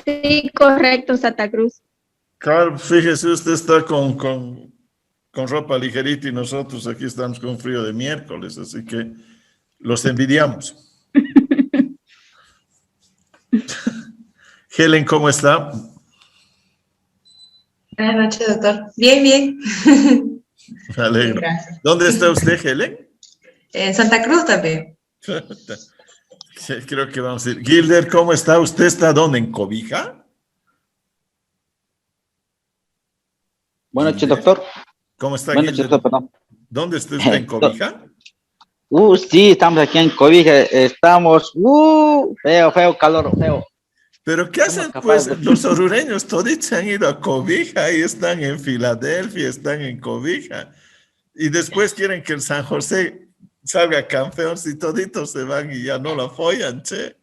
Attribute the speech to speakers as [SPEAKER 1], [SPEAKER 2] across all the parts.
[SPEAKER 1] Sí, correcto, Santa Cruz.
[SPEAKER 2] Claro, fíjese, usted está con ropa ligerita y nosotros aquí estamos con frío de miércoles, así que los envidiamos. Helen, ¿cómo está?
[SPEAKER 3] Buenas noches, doctor. Bien, bien.
[SPEAKER 2] Me alegro.
[SPEAKER 3] Gracias.
[SPEAKER 2] ¿Dónde está usted, Helen?
[SPEAKER 3] En Santa Cruz también.
[SPEAKER 2] Creo que vamos a ir. Gilder, ¿cómo está? ¿Usted está dónde? ¿En Cobija?
[SPEAKER 4] Buenas noches,
[SPEAKER 2] Gilder.
[SPEAKER 4] doctor.
[SPEAKER 2] ¿Cómo está,
[SPEAKER 4] Buenas noches,
[SPEAKER 2] Gilder?
[SPEAKER 4] doctor, perdón.
[SPEAKER 2] ¿Dónde está usted? ¿En Cobija?
[SPEAKER 4] Sí, estamos aquí en Cobija. Estamos, feo, calor, feo.
[SPEAKER 2] ¿Pero qué hacen, pues? Los orureños toditos se han ido a Cobija y están en Filadelfia, están en Cobija. Y después quieren que el San José salga campeón si toditos se van y ya no lo apoyan, che.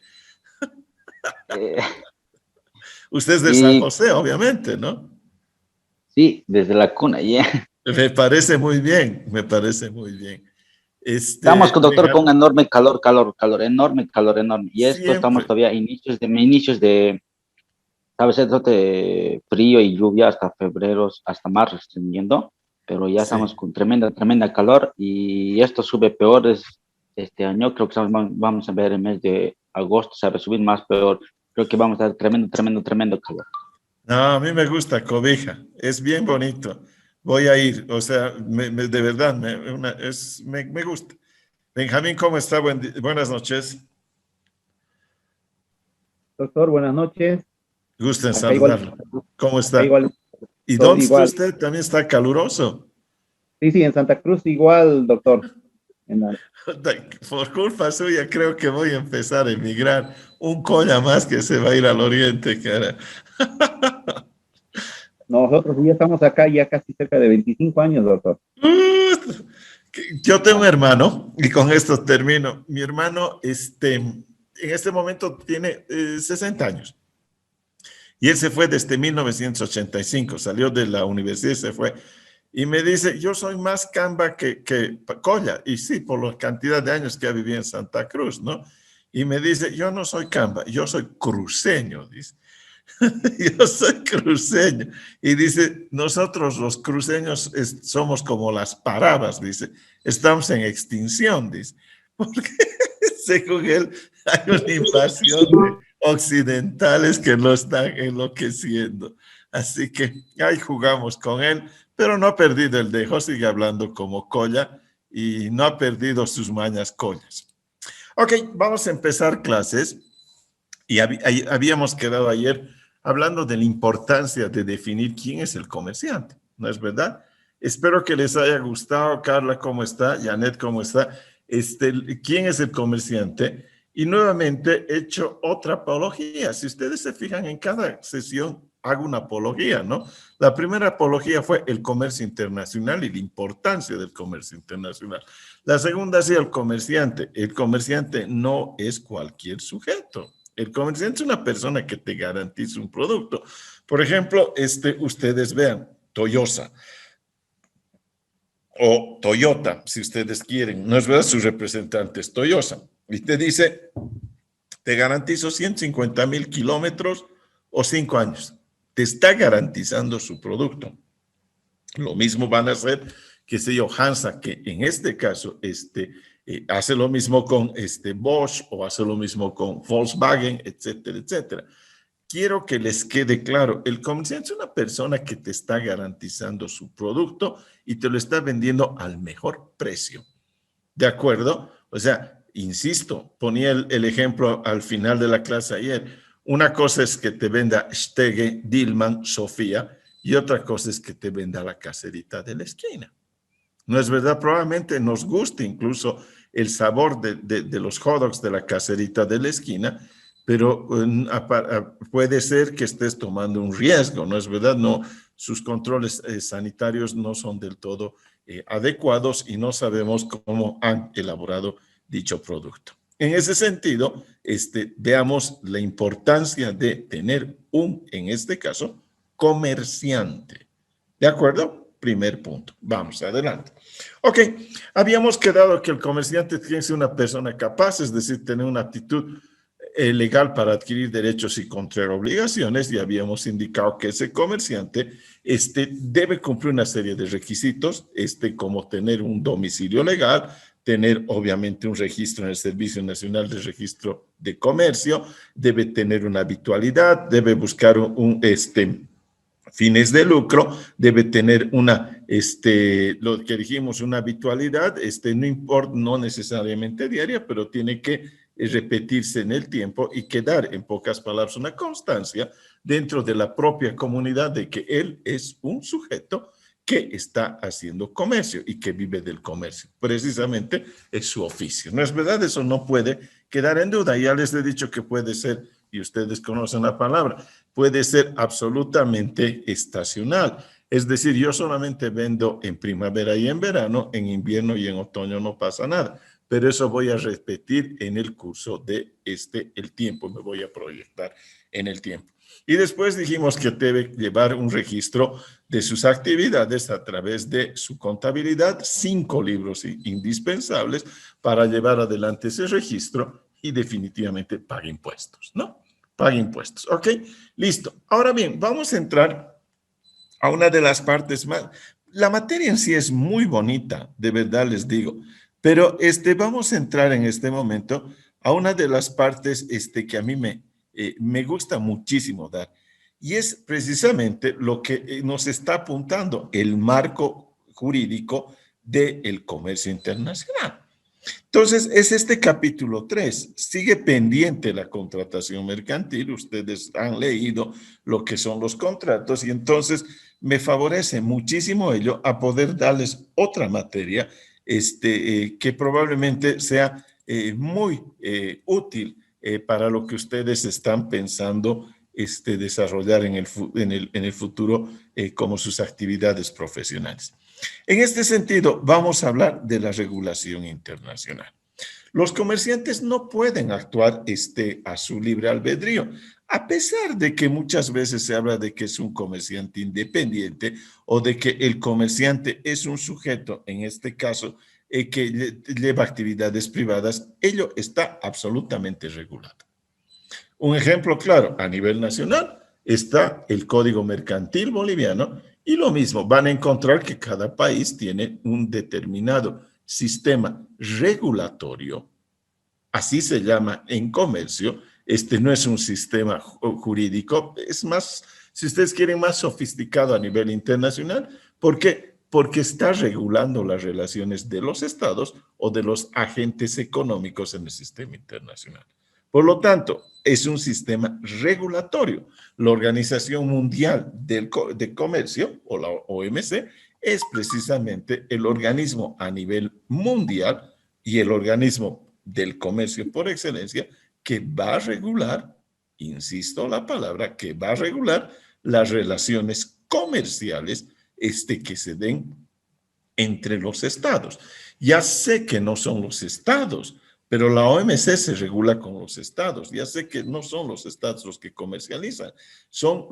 [SPEAKER 2] Usted es de San José, obviamente, ¿no?
[SPEAKER 4] Sí, desde la cuna, ya.
[SPEAKER 2] Me parece muy bien, me parece muy bien.
[SPEAKER 4] Estamos, doctor, con enorme calor, enorme. Y esto
[SPEAKER 2] siempre.
[SPEAKER 4] estamos todavía inicios de, ¿sabes? Esto de frío y lluvia hasta febrero, hasta marzo, extendiendo. Pero ya estamos con tremenda calor y esto sube peor este año. Creo que vamos a ver el mes de agosto, se va a subir más peor. Creo que vamos a dar tremendo calor.
[SPEAKER 2] No, a mí me gusta Cobija, es bien bonito. Voy a ir, o sea, de verdad, me gusta. Benjamín, ¿cómo está? Buenas noches.
[SPEAKER 5] Doctor, buenas noches.
[SPEAKER 2] Gusto en saludarlo. ¿Cómo está? ¿Y
[SPEAKER 5] todo
[SPEAKER 2] dónde está
[SPEAKER 5] igual.
[SPEAKER 2] usted? ¿También está caluroso?
[SPEAKER 5] Sí, en Santa Cruz igual, doctor.
[SPEAKER 2] Por culpa suya creo que voy a empezar a emigrar. Un coña más que se va a ir al oriente, cara.
[SPEAKER 5] Nosotros ya estamos acá ya casi cerca de 25 años, doctor.
[SPEAKER 2] Yo tengo un hermano, y con esto termino. Mi hermano, en este momento tiene 60 años. Y él se fue desde 1985, salió de la universidad y se fue. Y me dice, yo soy más camba que colla. Y sí, por la cantidad de años que ha vivido en Santa Cruz, ¿no? Y me dice, yo no soy camba, yo soy cruceño, dice. Yo soy cruceño. Y dice, nosotros los cruceños somos como las parabas, dice. Estamos en extinción, dice. Porque según él hay una invasión de occidentales que lo están enloqueciendo. Así que ahí jugamos con él, pero no ha perdido el dejo, sigue hablando como colla y no ha perdido sus mañas collas. Ok, vamos a empezar clases. Y habíamos quedado ayer hablando de la importancia de definir quién es el comerciante, ¿no es verdad? Espero que les haya gustado. Carla, ¿cómo está? Janet, ¿cómo está? ¿Quién es el comerciante? Y nuevamente he hecho otra apología. Si ustedes se fijan, en cada sesión hago una apología, ¿no? La primera apología fue el comercio internacional y la importancia del comercio internacional. La segunda sí, el comerciante. El comerciante no es cualquier sujeto. El comerciante es una persona que te garantiza un producto. Por ejemplo, ustedes vean, Toyota o Toyota, si ustedes quieren. No es verdad, su representante es Toyota. Y te dice, te garantizo 150,000 kilómetros o 5 años. Te está garantizando su producto. Lo mismo van a hacer, qué sé yo, Hansa, que en este caso, hace lo mismo con Bosch o hace lo mismo con Volkswagen, etcétera, etcétera. Quiero que les quede claro, el comerciante es una persona que te está garantizando su producto y te lo está vendiendo al mejor precio. ¿De acuerdo? O sea, insisto, ponía el ejemplo al final de la clase ayer. Una cosa es que te venda Stege, Dillmann, Sofía, y otra cosa es que te venda la caserita de la esquina. ¿No es verdad? Probablemente nos guste incluso el sabor de los hot dogs de la caserita de la esquina, pero puede ser que estés tomando un riesgo, ¿no es verdad? No, sus controles sanitarios no son del todo adecuados y no sabemos cómo han elaborado dicho producto. En ese sentido, veamos la importancia de tener en este caso, comerciante. ¿De acuerdo? Primer punto. Vamos adelante. Ok, habíamos quedado que el comerciante tiene que ser una persona capaz, es decir, tener una actitud legal para adquirir derechos y contraer obligaciones, y habíamos indicado que ese comerciante debe cumplir una serie de requisitos, como tener un domicilio legal, tener obviamente un registro en el Servicio Nacional de Registro de Comercio, debe tener una habitualidad, debe buscar fines de lucro, debe tener lo que dijimos, una habitualidad, no importa, no necesariamente diaria, pero tiene que repetirse en el tiempo y quedar, en pocas palabras, una constancia dentro de la propia comunidad de que él es un sujeto que está haciendo comercio y que vive del comercio. Precisamente es su oficio. ¿No es verdad? Eso no puede quedar en duda. Ya les he dicho que puede ser, y ustedes conocen la palabra, puede ser absolutamente estacional. Es decir, yo solamente vendo en primavera y en verano, en invierno y en otoño no pasa nada. Pero eso voy a repetir en el curso de el tiempo, me voy a proyectar en el tiempo. Y después dijimos que debe llevar un registro de sus actividades a través de su contabilidad, 5 libros indispensables para llevar adelante ese registro y definitivamente pague impuestos, ¿no? Pague impuestos, ¿ok? Listo. Ahora bien, vamos a entrar a una de las partes más. La materia en sí es muy bonita, de verdad les digo, pero vamos a entrar en este momento a una de las partes que a mí me gusta muchísimo dar, y es precisamente lo que nos está apuntando el marco jurídico del comercio internacional. Entonces, es capítulo 3. Sigue pendiente la contratación mercantil. Ustedes han leído lo que son los contratos y entonces me favorece muchísimo ello a poder darles otra materia que probablemente sea muy útil para lo que ustedes están pensando desarrollar en el futuro como sus actividades profesionales. En este sentido, vamos a hablar de la regulación internacional. Los comerciantes no pueden actuar a su libre albedrío, a pesar de que muchas veces se habla de que es un comerciante independiente o de que el comerciante es un sujeto, en este caso, que lleva actividades privadas. Ello está absolutamente regulado. Un ejemplo claro, a nivel nacional está el Código Mercantil Boliviano y lo mismo, van a encontrar que cada país tiene un determinado sistema regulatorio, así se llama en comercio. No es un sistema jurídico, es más, si ustedes quieren, más sofisticado a nivel internacional. ¿Por qué? Porque está regulando las relaciones de los estados o de los agentes económicos en el sistema internacional. Por lo tanto, es un sistema regulatorio. La Organización Mundial de Comercio, o la OMC, es precisamente el organismo a nivel mundial y el organismo del comercio por excelencia que va a regular, insisto la palabra, que va a regular las relaciones comerciales que se den entre los estados. Ya sé que no son los estados, pero la OMC se regula con los estados. Ya sé que no son los estados los que comercializan, son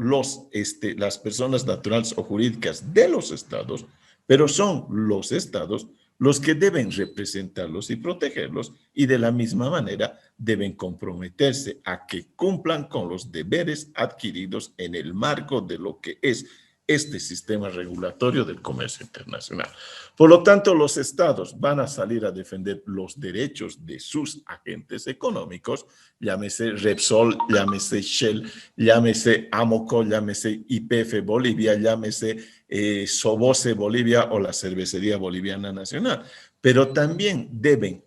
[SPEAKER 2] las personas naturales o jurídicas de los estados, pero son los estados los que deben representarlos y protegerlos, y de la misma manera deben comprometerse a que cumplan con los deberes adquiridos en el marco de lo que es este sistema regulatorio del comercio internacional. Por lo tanto, los estados van a salir a defender los derechos de sus agentes económicos, llámese Repsol, llámese Shell, llámese Amoco, llámese YPF Bolivia, llámese Soboce Bolivia o la Cervecería Boliviana Nacional, pero también deben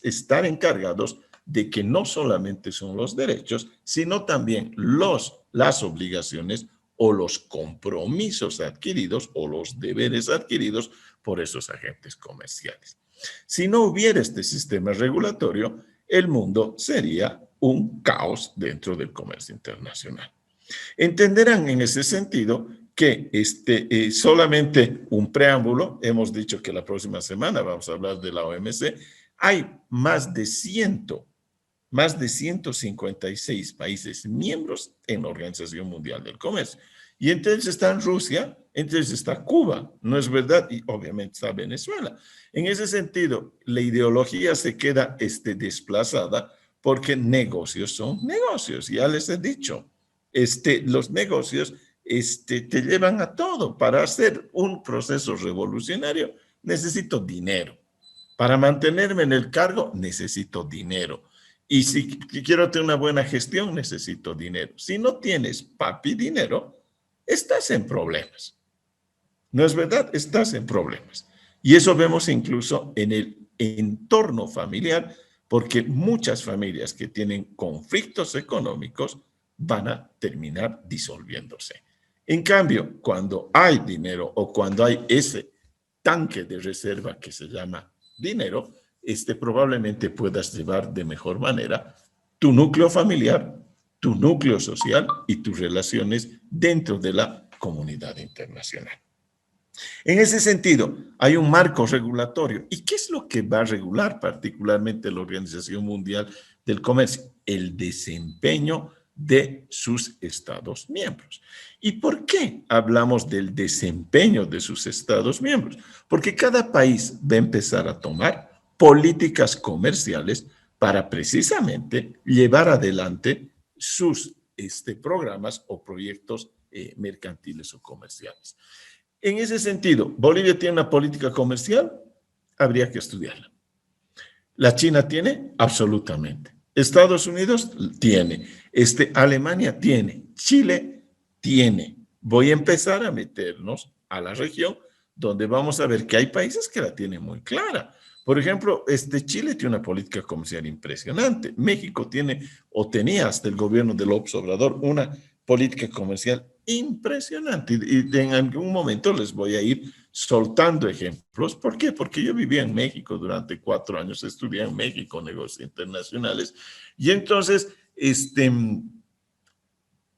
[SPEAKER 2] estar encargados de que no solamente son los derechos, sino también las obligaciones o los compromisos adquiridos o los deberes adquiridos por esos agentes comerciales. Si no hubiera este sistema regulatorio, el mundo sería un caos dentro del comercio internacional. Entenderán en ese sentido que solamente un preámbulo, hemos dicho que la próxima semana vamos a hablar de la OMC, hay más de 156 países miembros en la Organización Mundial del Comercio. Y entre ellos está Rusia, entre ellos está Cuba, ¿no es verdad? Y obviamente está Venezuela. En ese sentido, la ideología se queda desplazada porque negocios son negocios, ya les he dicho. Los negocios te llevan a todo. Para hacer un proceso revolucionario necesito dinero. Para mantenerme en el cargo necesito dinero. Y si quiero tener una buena gestión necesito dinero. Si no tienes, papi, dinero, estás en problemas. ¿No es verdad? Estás en problemas. Y eso vemos incluso en el entorno familiar, porque muchas familias que tienen conflictos económicos van a terminar disolviéndose. En cambio, cuando hay dinero o cuando hay ese tanque de reserva que se llama dinero, probablemente puedas llevar de mejor manera tu núcleo familiar, tu núcleo social y tus relaciones dentro de la comunidad internacional. En ese sentido, hay un marco regulatorio. ¿Y qué es lo que va a regular particularmente la Organización Mundial del Comercio? El desempeño de sus Estados miembros. ¿Y por qué hablamos del desempeño de sus Estados miembros? Porque cada país va a empezar a tomar políticas comerciales para precisamente llevar adelante sus programas o proyectos mercantiles o comerciales. En ese sentido, ¿Bolivia tiene una política comercial? Habría que estudiarla. ¿La China tiene? Absolutamente. ¿Estados Unidos? Tiene. Alemania tiene. Chile tiene. Voy a empezar a meternos a la región donde vamos a ver que hay países que la tienen muy clara. Por ejemplo, Chile tiene una política comercial impresionante. México tiene o tenía hasta el gobierno de López Obrador una política comercial impresionante y en algún momento les voy a ir soltando ejemplos. ¿Por qué? Porque yo vivía en México durante 4 años, estudié en México negocios internacionales y entonces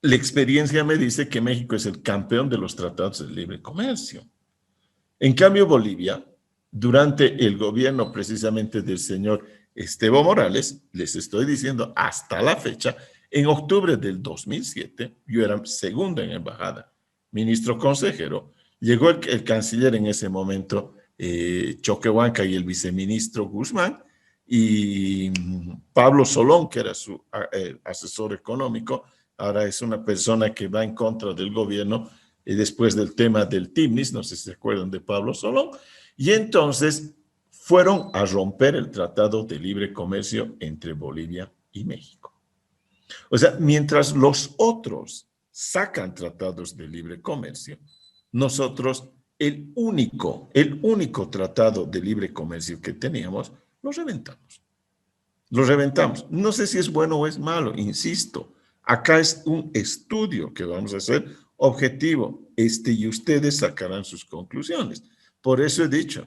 [SPEAKER 2] la experiencia me dice que México es el campeón de los tratados de libre comercio. En cambio, Bolivia, durante el gobierno precisamente del señor Evo Morales, les estoy diciendo hasta la fecha, en octubre del 2007, yo era segundo en embajada, ministro consejero, llegó el canciller en ese momento, Choquehuanca, y el viceministro Guzmán, y Pablo Solón, que era su asesor económico, ahora es una persona que va en contra del gobierno después del tema del TIMNIS, no sé si se acuerdan de Pablo Solón, y entonces fueron a romper el Tratado de Libre Comercio entre Bolivia y México. O sea, mientras los otros sacan tratados de libre comercio, nosotros el único tratado de libre comercio que teníamos, lo reventamos. Lo reventamos. No sé si es bueno o es malo, insisto. Acá es un estudio que vamos a hacer objetivo, y ustedes sacarán sus conclusiones. Por eso he dicho,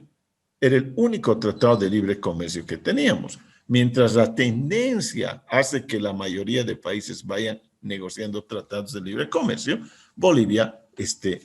[SPEAKER 2] era el único tratado de libre comercio que teníamos. Mientras la tendencia hace que la mayoría de países vayan negociando tratados de libre comercio, Bolivia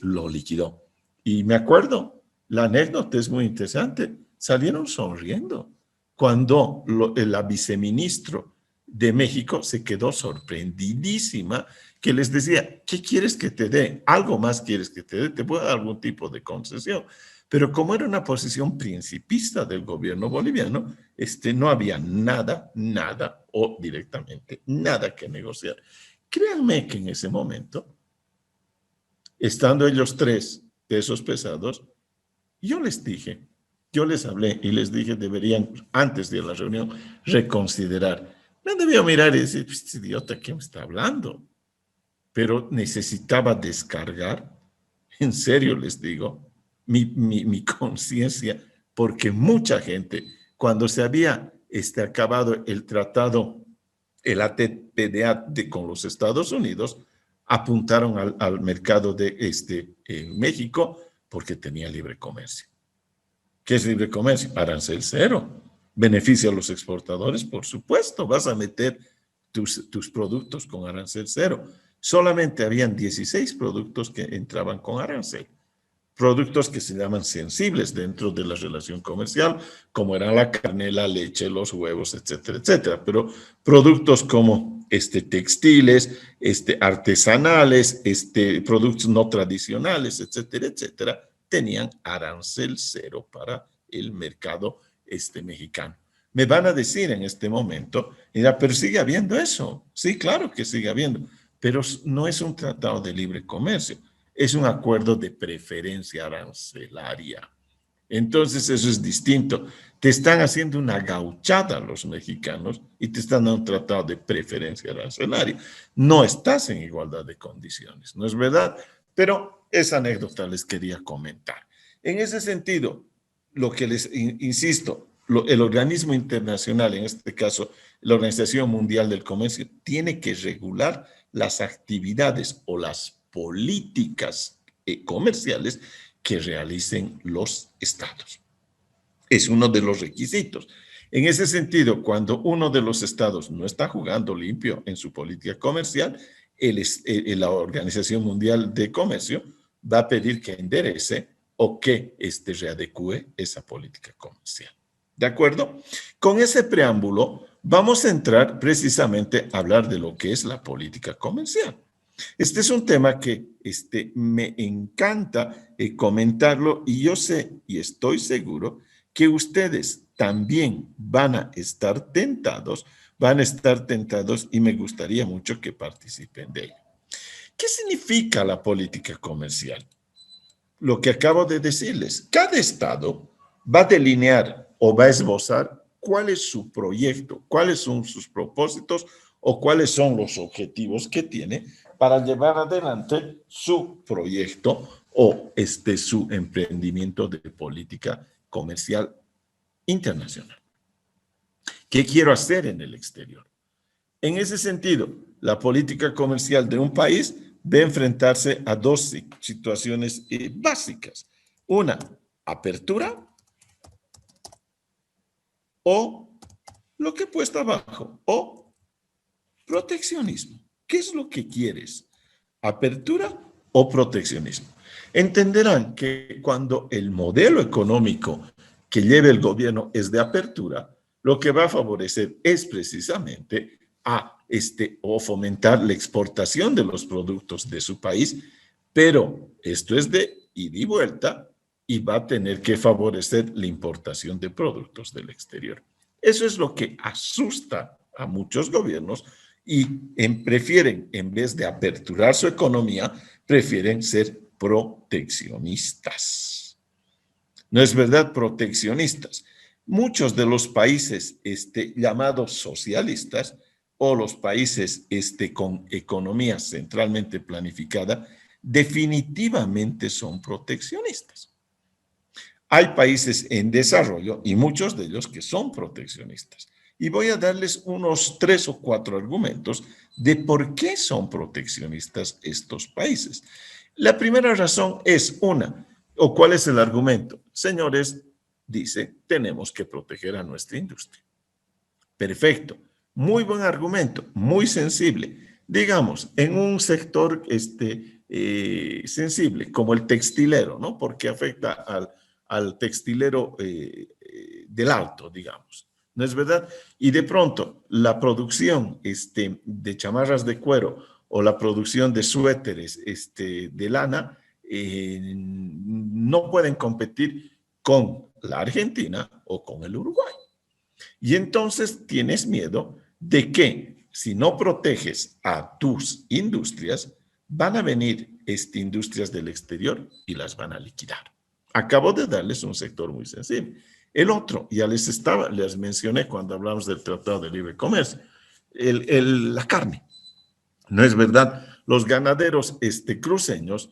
[SPEAKER 2] lo liquidó. Y me acuerdo, la anécdota es muy interesante, salieron sonriendo cuando la viceministro de México se quedó sorprendidísima, que les decía, ¿qué quieres que te dé? ¿Algo más quieres que te dé? Te puedo dar algún tipo de concesión. Pero como era una posición principista del gobierno boliviano, no había nada o directamente nada que negociar. Créanme que en ese momento, estando ellos 3 pesos pesados, yo les hablé y les dije, deberían, antes de la reunión, reconsiderar. Me debió mirar y decir, este idiota, ¿qué me está hablando? Pero necesitaba descargar, en serio les digo, mi conciencia, porque mucha gente, cuando se había acabado el tratado, el ATPDA con los Estados Unidos, apuntaron al mercado de México porque tenía libre comercio. ¿Qué es libre comercio? Arancel cero. ¿Beneficia a los exportadores? Por supuesto, vas a meter tus productos con arancel cero. Solamente habían 16 productos que entraban con arancel. Productos que se llaman sensibles dentro de la relación comercial, como eran la carne, la leche, los huevos, etcétera, etcétera. Pero productos como textiles, artesanales, productos no tradicionales, etcétera, etcétera, tenían arancel cero para el mercado mexicano. Me van a decir en este momento, mira, pero sigue habiendo eso. Sí, claro que sigue habiendo, pero no es un tratado de libre comercio, es un acuerdo de preferencia arancelaria. Entonces eso es distinto. Te están haciendo una gauchada los mexicanos y te están dando un tratado de preferencia arancelaria. No estás en igualdad de condiciones, ¿no es verdad? Pero esa anécdota les quería comentar. En ese sentido, lo que les insisto, el organismo internacional, en este caso la Organización Mundial del Comercio, tiene que regular las actividades o las políticas comerciales que realicen los estados. Es uno de los requisitos. En ese sentido, cuando uno de los estados no está jugando limpio en su política comercial, la Organización Mundial de Comercio va a pedir que enderece o que readecue esa política comercial. ¿De acuerdo? Con ese preámbulo, vamos a entrar precisamente a hablar de lo que es la política comercial. Este es un tema que me encanta comentarlo y yo sé y estoy seguro que ustedes también van a estar tentados y me gustaría mucho que participen de ello. ¿Qué significa la política comercial? Lo que acabo de decirles, cada estado va a delinear o va a esbozar cuál es su proyecto, cuáles son sus propósitos o cuáles son los objetivos que tiene para llevar adelante su proyecto o su emprendimiento de política comercial internacional. ¿Qué quiero hacer en el exterior? En ese sentido, la política comercial de un país debe enfrentarse a dos situaciones básicas. Una, apertura o lo que he puesto abajo, o proteccionismo. ¿Qué es lo que quieres? ¿Apertura o proteccionismo? Entenderán que cuando el modelo económico que lleve el gobierno es de apertura, lo que va a favorecer es precisamente o fomentar la exportación de los productos de su país, pero esto es de ida y vuelta y va a tener que favorecer la importación de productos del exterior. Eso es lo que asusta a muchos gobiernos y prefieren, en vez de aperturar su economía, prefieren ser proteccionistas. ¿No es verdad? Proteccionistas. Muchos de los países llamados socialistas o los países con economía centralmente planificada definitivamente son proteccionistas. Hay países en desarrollo y muchos de ellos que son proteccionistas. Y voy a darles unos 3 o 4 argumentos de por qué son proteccionistas estos países. La primera razón es ¿cuál es el argumento? Señores, dice, tenemos que proteger a nuestra industria. Perfecto, muy buen argumento, muy sensible. Digamos, en un sector sensible, como el textilero, ¿no? Porque afecta al textilero del alto, digamos. ¿No es verdad? Y de pronto, la producción de chamarras de cuero o la producción de suéteres de lana no pueden competir con la Argentina o con el Uruguay. Y entonces tienes miedo de que si no proteges a tus industrias, van a venir industrias del exterior y las van a liquidar. Acabo de darles un sector muy sensible. El otro, ya les mencioné cuando hablamos del Tratado de Libre Comercio, la carne. ¿No es verdad? Los ganaderos cruceños,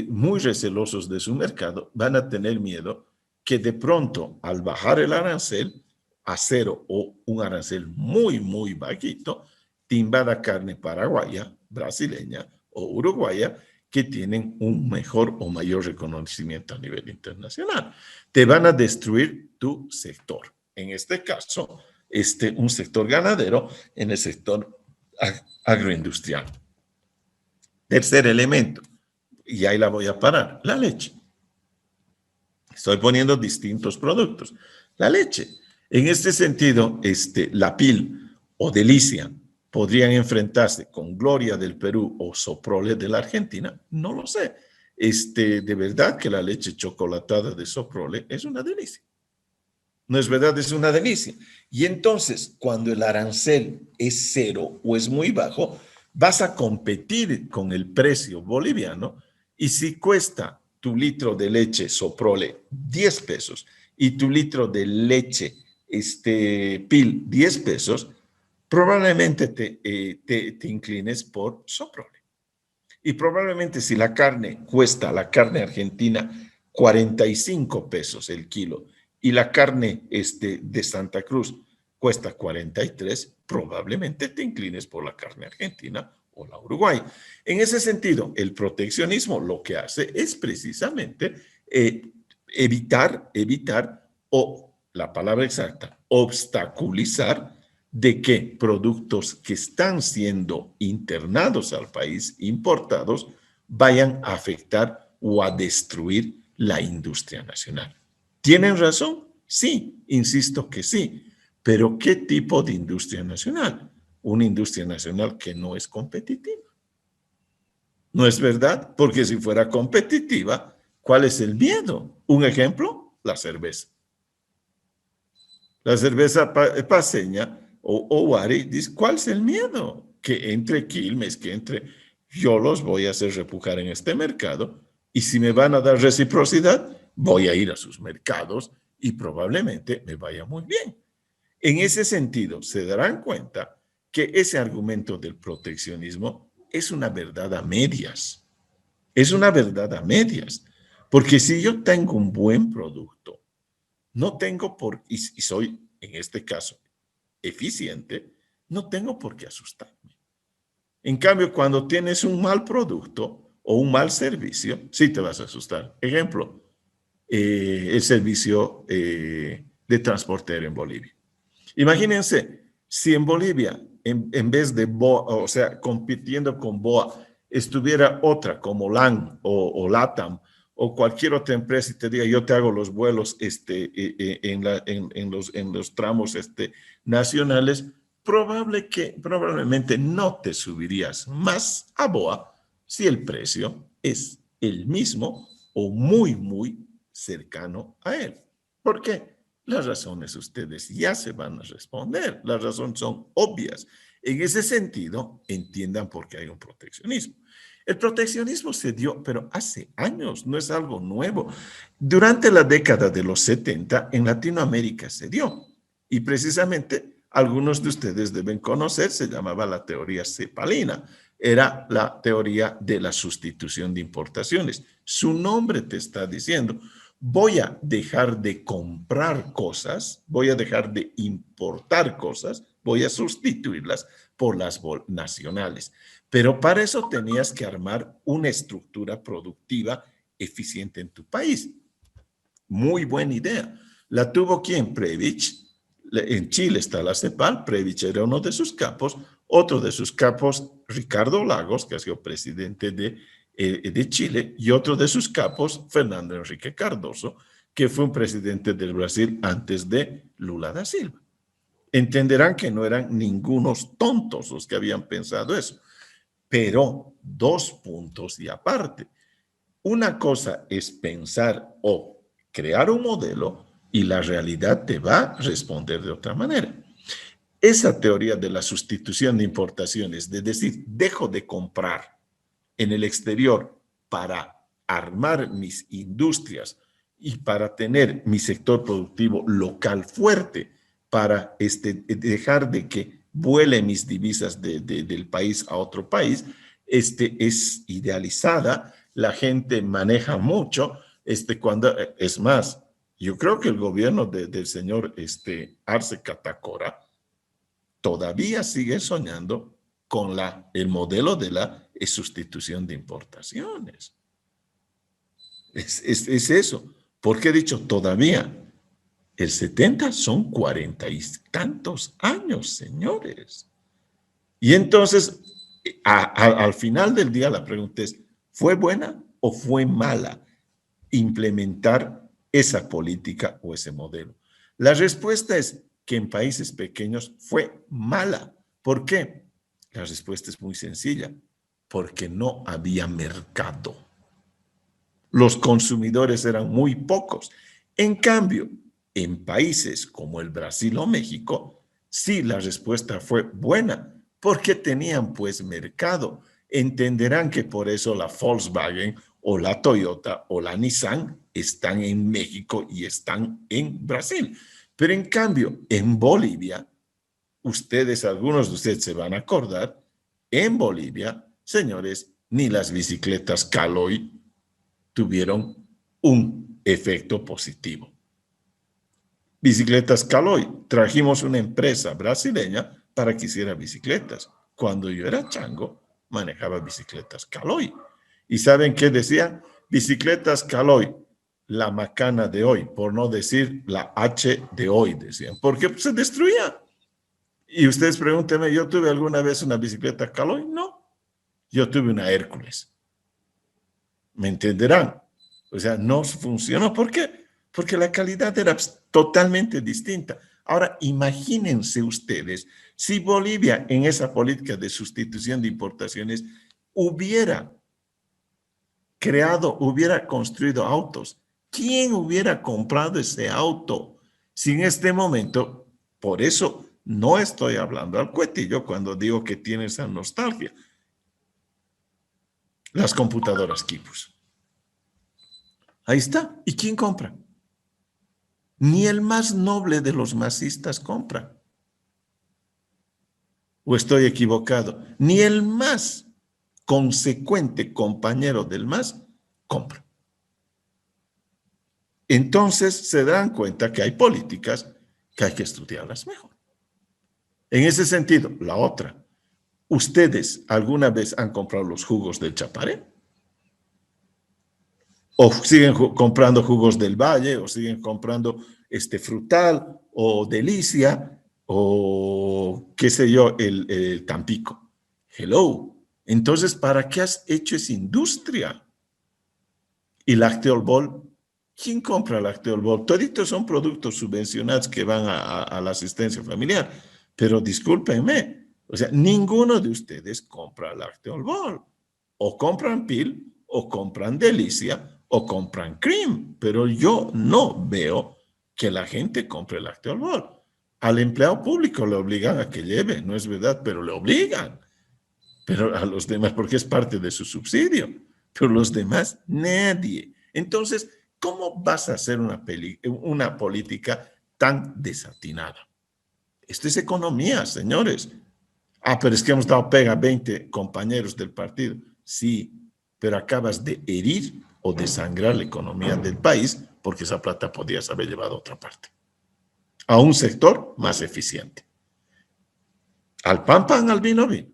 [SPEAKER 2] muy recelosos de su mercado, van a tener miedo que de pronto, al bajar el arancel a cero o un arancel muy, muy bajito, te invada carne paraguaya, brasileña o uruguaya, que tienen un mejor o mayor reconocimiento a nivel internacional. Te van a destruir tu sector. En este caso, un sector ganadero en el sector agroindustrial. Tercer elemento, y ahí la voy a parar, la leche. Estoy poniendo distintos productos. La leche. En este sentido, la PIL o Delicia podrían enfrentarse con Gloria del Perú o Soprole de la Argentina. No lo sé. De verdad que la leche chocolatada de Soprole es una delicia. ¿No es verdad? Es una delicia. Y entonces, cuando el arancel es cero o es muy bajo, vas a competir con el precio boliviano y si cuesta tu litro de leche Soprole 10 pesos y tu litro de leche PIL 10 pesos, probablemente te inclines por Soprole. Y probablemente si la carne cuesta, la carne argentina, 45 pesos el kilo y la carne de Santa Cruz cuesta 43, probablemente te inclines por la carne argentina o la Uruguay. En ese sentido, el proteccionismo lo que hace es precisamente evitar o, la palabra exacta, obstaculizar de que productos que están siendo internados al país, importados, vayan a afectar o a destruir la industria nacional. ¿Tienen razón? Sí, insisto que sí. Pero ¿qué tipo de industria nacional? Una industria nacional que no es competitiva. ¿No es verdad? Porque si fuera competitiva, ¿cuál es el miedo? Un ejemplo, la cerveza. La cerveza paceña o Wari dice, ¿cuál es el miedo? Que entre Quilmes, que entre, yo los voy a hacer repujar en este mercado y si me van a dar reciprocidad, voy a ir a sus mercados y probablemente me vaya muy bien. En ese sentido, se darán cuenta que ese argumento del proteccionismo es una verdad a medias. Es una verdad a medias. Porque si yo tengo un buen producto, no tengo y soy, en este caso, eficiente, no tengo por qué asustarme. En cambio, cuando tienes un mal producto o un mal servicio, sí te vas a asustar. Ejemplo, el servicio de transporte aéreo en Bolivia. Imagínense, si en Bolivia, en vez de BOA, o sea, compitiendo con BOA, estuviera otra como LAN o LATAM o cualquier otra empresa y te diga, yo te hago los vuelos en los tramos nacionales, probablemente no te subirías más a BOA si el precio es el mismo o muy, muy cercano a él. ¿Por qué? Las razones ustedes ya se van a responder. Las razones son obvias. En ese sentido, entiendan por qué hay un proteccionismo. El proteccionismo se dio, pero hace años, no es algo nuevo. Durante la década de los 70, en Latinoamérica se dio. Y precisamente, algunos de ustedes deben conocer, se llamaba la teoría cepalina. Era la teoría de la sustitución de importaciones. Su nombre te está diciendo, voy a dejar de comprar cosas, voy a dejar de importar cosas, voy a sustituirlas por las nacionales. Pero para eso tenías que armar una estructura productiva eficiente en tu país. Muy buena idea. La tuvo quien, Prebisch. En Chile está la CEPAL, Prebisch era uno de sus capos, otro de sus capos, Ricardo Lagos, que ha sido presidente de Chile, y otro de sus capos, Fernando Henrique Cardoso, que fue un presidente del Brasil antes de Lula da Silva. Entenderán que no eran ningunos tontos los que habían pensado eso. Pero dos puntos y aparte. Una cosa es pensar o crear un modelo y la realidad te va a responder de otra manera. Esa teoría de la sustitución de importaciones, de decir, dejo de comprar en el exterior para armar mis industrias y para tener mi sector productivo local fuerte, para dejar de que vuele mis divisas del país a otro país, es idealizada, la gente maneja mucho, es más, yo creo que el gobierno del señor Arce Catacora todavía sigue soñando con el modelo de la sustitución de importaciones. Es eso. ¿Por qué he dicho todavía? El 70 son 40 y tantos años, señores. Y entonces, al final del día, la pregunta es, ¿fue buena o fue mala implementar esa política o ese modelo? La respuesta es que en países pequeños fue mala. ¿Por qué? La respuesta es muy sencilla, porque no había mercado. Los consumidores eran muy pocos. En cambio, En países como el Brasil o México, sí, la respuesta fue buena, porque tenían pues mercado. Entenderán que por eso la Volkswagen o la Toyota o la Nissan están en México y están en Brasil. Pero en cambio, en Bolivia, algunos de ustedes se van a acordar, en Bolivia, señores, ni las bicicletas Caloi tuvieron un efecto positivo. Bicicletas Caloi, trajimos una empresa brasileña para que hiciera bicicletas. Cuando yo era chango, manejaba bicicletas Caloi. ¿Y saben qué decían? Bicicletas Caloi, la macana de hoy, por no decir la H de hoy, decían, porque se destruía. Y ustedes pregúntenme, ¿yo tuve alguna vez una bicicleta Caloi? No, yo tuve una Hércules. ¿Me entenderán? O sea, no funcionó. ¿Por qué? Porque la calidad era totalmente distinta. Ahora, imagínense ustedes, si Bolivia en esa política de sustitución de importaciones hubiera construido autos, ¿quién hubiera comprado ese auto? Si en este momento, por eso no estoy hablando al cuetillo cuando digo que tiene esa nostalgia. Las computadoras Quipus. Ahí está. ¿Y quién compra? Ni el más noble de los masistas compra. ¿O estoy equivocado? Ni el más consecuente compañero del MAS compra. Entonces se dan cuenta que hay políticas que hay que estudiarlas mejor. En ese sentido, la otra, ¿ustedes alguna vez han comprado los jugos del Chaparé? ¿O siguen comprando jugos del Valle? ¿O siguen comprando Frutal o Delicia? ¿O qué sé yo, el Tampico? Hello. Entonces, ¿para qué has hecho esa industria? Y Lacteol Bol, ¿quién compra Lacteol Bol? Toditos son productos subvencionados que van a la asistencia familiar. Pero discúlpenme, o sea, ninguno de ustedes compra Lacteol Bol. O compran Pil, o compran Delicia, o compran Cream. Pero yo no veo que la gente compre Lacteol Bol. Al empleado público le obligan a que lleve, no es verdad, pero le obligan. Pero a los demás, porque es parte de su subsidio. Pero los demás, nadie. Entonces, ¿cómo vas a hacer una política tan desatinada? Esto es economía, señores. Pero es que hemos dado pega a 20 compañeros del partido. Sí, pero acabas de herir o desangrar la economía del país porque esa plata podías haber llevado a otra parte. A un sector más eficiente. Al pan, pan, al vino, vino.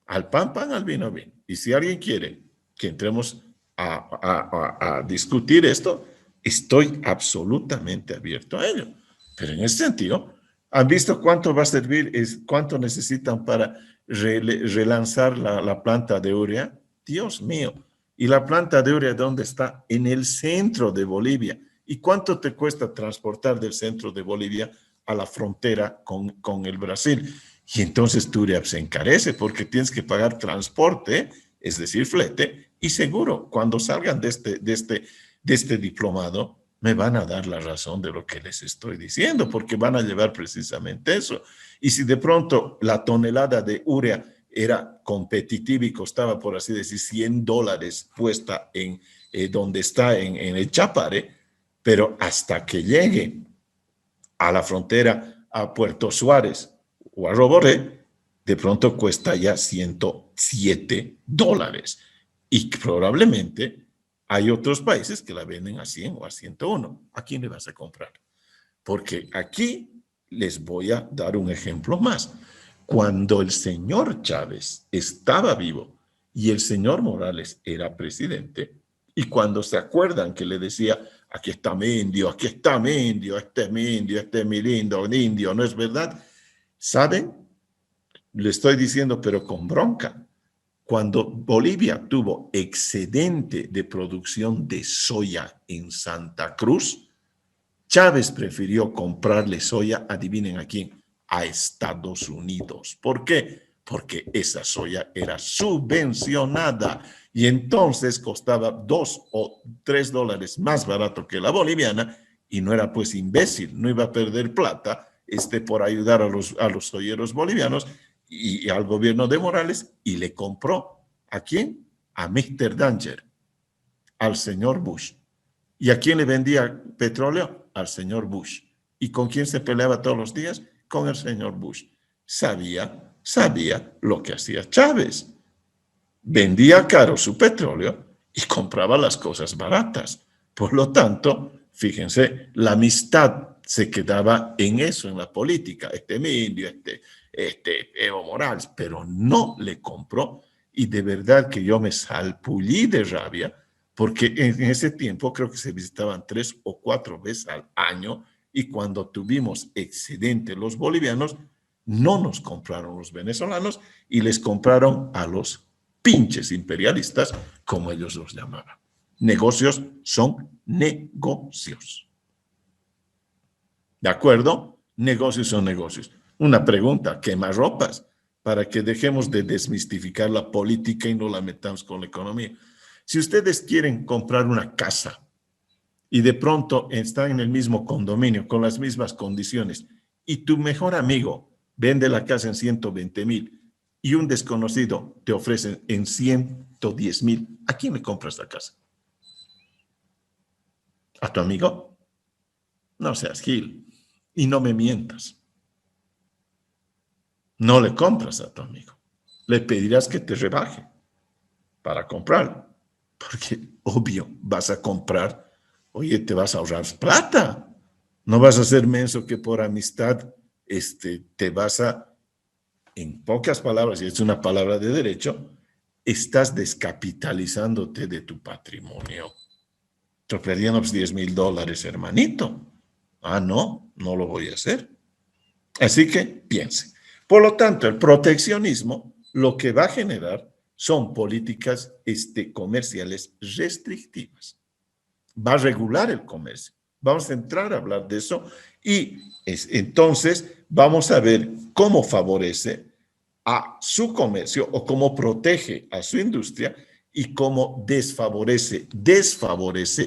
[SPEAKER 2] Al pan, pan, al vino, vino. Y si alguien quiere que entremos a discutir esto, estoy absolutamente abierto a ello. Pero en ese sentido, ¿han visto cuánto va a servir, cuánto necesitan para relanzar la planta de urea? Dios mío. ¿Y la planta de urea dónde está? En el centro de Bolivia. ¿Y cuánto te cuesta transportar del centro de Bolivia a la frontera con el Brasil? Y entonces tu urea se encarece porque tienes que pagar transporte, es decir, flete, y seguro, cuando salgan de este diplomado, me van a dar la razón de lo que les estoy diciendo, porque van a llevar precisamente eso. Y si de pronto la tonelada de urea era competitiva y costaba, por así decir, $100 puesta en donde está en el Chapare, pero hasta que llegue a la frontera a Puerto Suárez o a Roboré, de pronto cuesta ya $107. Y probablemente hay otros países que la venden a 100 o a 101. ¿A quién le vas a comprar? Porque aquí les voy a dar un ejemplo más. Cuando el señor Chávez estaba vivo y el señor Morales era presidente, y cuando se acuerdan que le decía, aquí está mi indio, este es mi indio, este es mi lindo indio, ¿no es verdad? ¿Saben? Le estoy diciendo, pero con bronca. Cuando Bolivia tuvo excedente de producción de soya en Santa Cruz, Chávez prefirió comprarle soya, adivinen a quién, a Estados Unidos. ¿Por qué? Porque esa soya era subvencionada y entonces costaba $2 o $3 más barato que la boliviana y no era pues imbécil, no iba a perder plata por ayudar a los olleros bolivianos y al gobierno de Morales, y le compró. ¿A quién? A Mr. Danger, al señor Bush. ¿Y a quién le vendía petróleo? Al señor Bush. ¿Y con quién se peleaba todos los días? Con el señor Bush. Sabía lo que hacía Chávez. Vendía caro su petróleo y compraba las cosas baratas. Por lo tanto, fíjense, la amistad se quedaba en eso, en la política. Mindio, Evo Morales, pero no le compró. Y de verdad que yo me salpullí de rabia, porque en ese tiempo creo que se visitaban 3 o 4 veces al año, y cuando tuvimos excedente los bolivianos, no nos compraron los venezolanos y les compraron a los pinches imperialistas, como ellos los llamaban. Negocios son negocios. ¿De acuerdo? Negocios son negocios. Una pregunta, quemarropas, para que dejemos de desmistificar la política y no la metamos con la economía. Si ustedes quieren comprar una casa y de pronto están en el mismo condominio, con las mismas condiciones, y tu mejor amigo vende la casa en 120,000 y un desconocido te ofrece en 110,000, ¿a quién le compras la casa? ¿A tu amigo? No seas gil y no me mientas. No le compras a tu amigo. Le pedirás que te rebaje para comprarlo. Porque, obvio, vas a comprar, oye, te vas a ahorrar plata. No vas a ser menso que por amistad te vas a, en pocas palabras, y es una palabra de derecho, estás descapitalizándote de tu patrimonio. Te perdiendo $10,000, hermanito. Ah, no lo voy a hacer. Así que piense. Por lo tanto, el proteccionismo lo que va a generar son políticas comerciales restrictivas. Va a regular el comercio. Vamos a entrar a hablar de eso y entonces vamos a ver cómo favorece a su comercio o cómo protege a su industria y cómo desfavorece,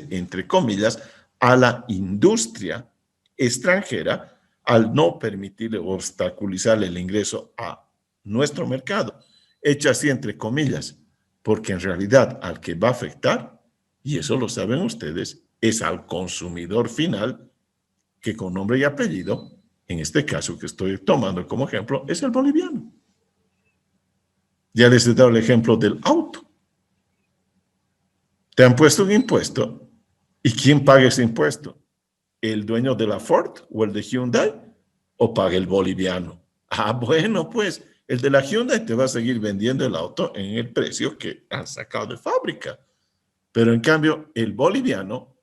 [SPEAKER 2] entre comillas, a la industria extranjera al no permitirle o obstaculizarle el ingreso a nuestro mercado. Hecho así entre comillas, porque en realidad al que va a afectar, y eso lo saben ustedes, es al consumidor final, que con nombre y apellido, en este caso que estoy tomando como ejemplo, es el boliviano. Ya les he dado el ejemplo del auto. Te han puesto un impuesto, ¿y quién paga ese impuesto? ¿El dueño de la Ford o el de Hyundai? ¿O paga el boliviano? Ah, bueno, pues el de la Hyundai te va a seguir vendiendo el auto en el precio que han sacado de fábrica. Pero en cambio, el boliviano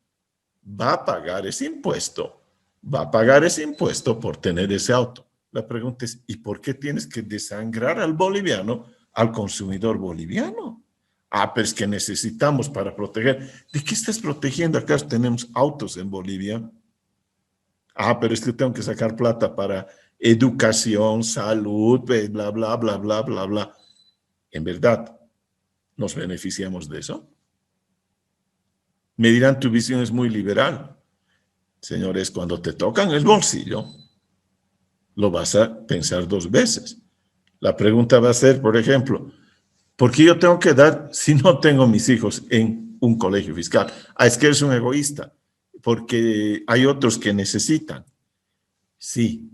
[SPEAKER 2] va a pagar ese impuesto. Va a pagar ese impuesto por tener ese auto. La pregunta es, ¿y por qué tienes que desangrar al boliviano, al consumidor boliviano? Ah, pero es que necesitamos para proteger. ¿De qué estás protegiendo? ¿Acaso tenemos autos en Bolivia? Ah, pero es que tengo que sacar plata para educación, salud, bla, bla, bla, bla, bla, bla. ¿En verdad nos beneficiamos de eso? Me dirán, tu visión es muy liberal. Señores, cuando te tocan el bolsillo, lo vas a pensar 2 veces. La pregunta va a ser, por ejemplo, ¿por qué yo tengo que dar si no tengo mis hijos en un colegio fiscal? Ah, es que eres un egoísta, porque hay otros que necesitan. Sí,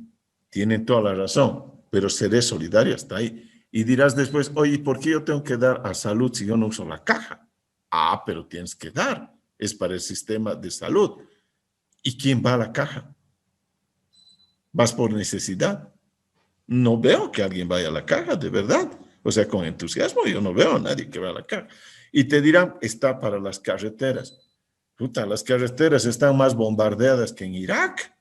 [SPEAKER 2] tienen toda la razón, pero seré solidario hasta ahí. Y dirás después, oye, ¿por qué yo tengo que dar a salud si yo no uso la caja? Ah, pero tienes que dar, es para el sistema de salud. ¿Y quién va a la caja? ¿Vas por necesidad? No veo que alguien vaya a la caja, de verdad. O sea, con entusiasmo yo no veo a nadie que vaya a la caja. Y te dirán, está para las carreteras. Puta, las carreteras están más bombardeadas que en Irak.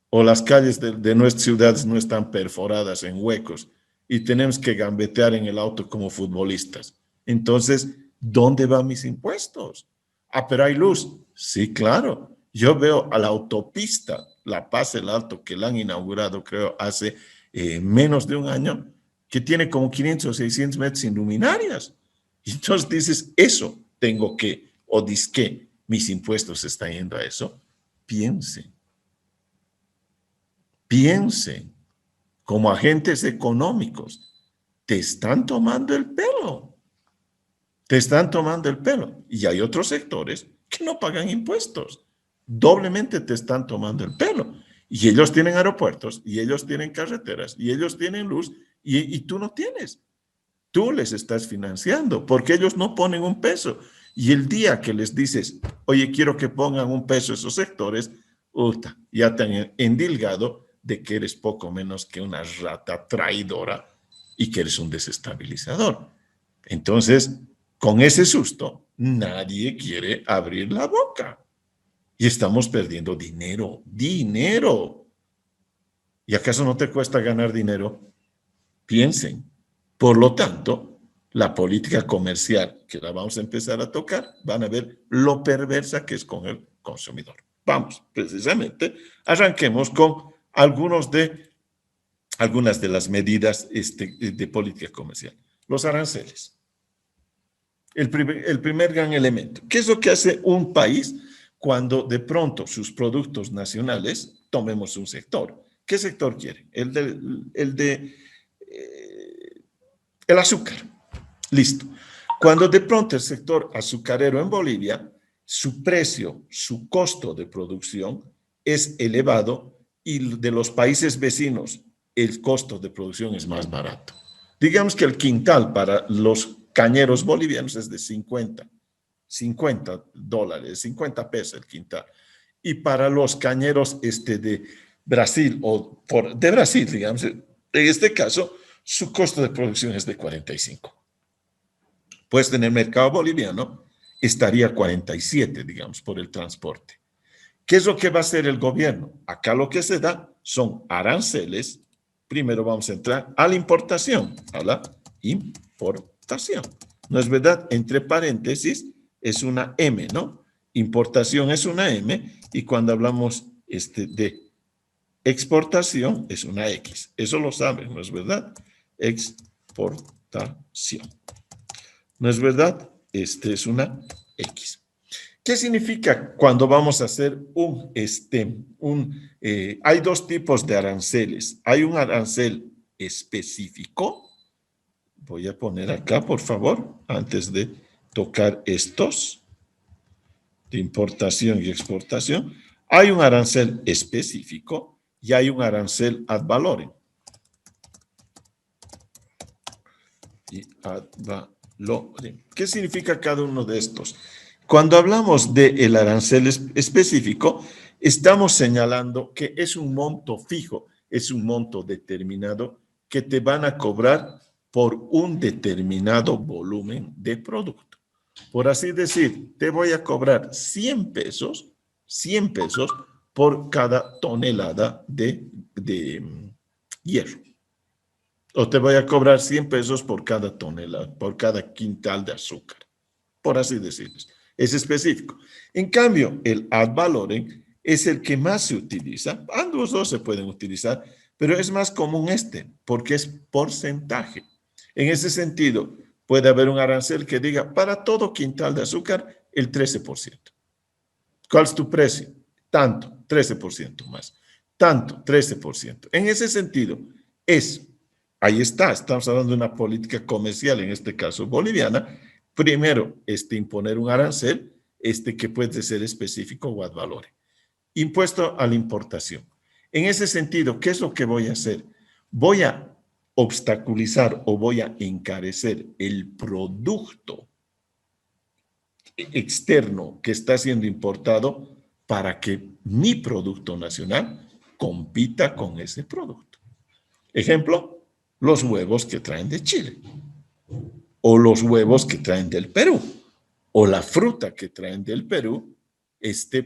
[SPEAKER 2] O las calles de nuestras ciudades no están perforadas en huecos y tenemos que gambetear en el auto como futbolistas. Entonces, ¿dónde van mis impuestos? Ah, pero hay luz. Sí, claro. Yo veo a la autopista La Paz, el Alto, que la han inaugurado, creo, hace menos de un año, que tiene como 500 o 600 metros sin luminarias. Y entonces dices, eso tengo que, o disque, mis impuestos están yendo a eso, piensen. Piensen, como agentes económicos, te están tomando el pelo. Te están tomando el pelo. Y hay otros sectores que no pagan impuestos. Doblemente te están tomando el pelo. Y ellos tienen aeropuertos, y ellos tienen carreteras, y ellos tienen luz, y tú no tienes. Tú les estás financiando, porque ellos no ponen un peso. Y el día que les dices, oye, quiero que pongan un peso esos sectores, ya te han endilgado de que eres poco menos que una rata traidora y que eres un desestabilizador. Entonces, con ese susto, nadie quiere abrir la boca. Y estamos perdiendo dinero, dinero. ¿Y acaso no te cuesta ganar dinero? Piensen. Por lo tanto, la política comercial, que la vamos a empezar a tocar, van a ver lo perversa que es con el consumidor. Vamos, precisamente, arranquemos con algunas de las medidas de política comercial. Los aranceles. El primer gran elemento. ¿Qué es lo que hace un país cuando de pronto sus productos nacionales, tomemos un sector? ¿Qué sector quiere? El azúcar. Listo. Cuando de pronto el sector azucarero en Bolivia, su precio, su costo de producción es elevado y de los países vecinos el costo de producción es más barato. Digamos que el quintal para los cañeros bolivianos es de $50, 50 pesos el quintal. Y para los cañeros de Brasil de Brasil, digamos, en este caso, su costo de producción es de 45. Pues en el mercado boliviano estaría 47, digamos, por el transporte. ¿Qué es lo que va a hacer el gobierno? Acá lo que se da son aranceles. Primero vamos a entrar a la importación, a la importación. ¿No es verdad? Entre paréntesis es una M, ¿no? Importación es una M y cuando hablamos de exportación es una X. Eso lo saben, ¿no es verdad? Exportación. ¿No es verdad? Es una X. ¿Qué significa cuando vamos a hacer hay dos tipos de aranceles? Hay un arancel específico. Voy a poner acá, por favor, antes de tocar estos de importación y exportación. Hay un arancel específico y hay un arancel ad valorem. Y ad valorem. ¿Qué significa cada uno de estos? Cuando hablamos del arancel específico, estamos señalando que es un monto fijo, es un monto determinado que te van a cobrar por un determinado volumen de producto. Por así decir, te voy a cobrar 100 pesos por cada tonelada de hierro. O te voy a cobrar 100 pesos por cada tonelada, por cada quintal de azúcar. Por así decirles. Es específico. En cambio, el ad valorem es el que más se utiliza. Ambos dos se pueden utilizar, pero es más común porque es porcentaje. En ese sentido, puede haber un arancel que diga, para todo quintal de azúcar, el 13%. ¿Cuál es tu precio? Tanto, 13% más. Tanto, 13%. En ese sentido, ahí está, estamos hablando de una política comercial, en este caso boliviana. Primero, imponer un arancel, que puede ser específico o ad valorem. Impuesto a la importación. En ese sentido, ¿qué es lo que voy a hacer? Voy a obstaculizar o voy a encarecer el producto externo que está siendo importado para que mi producto nacional compita con ese producto. Ejemplo, los huevos que traen de Chile, o los huevos que traen del Perú, o la fruta que traen del Perú,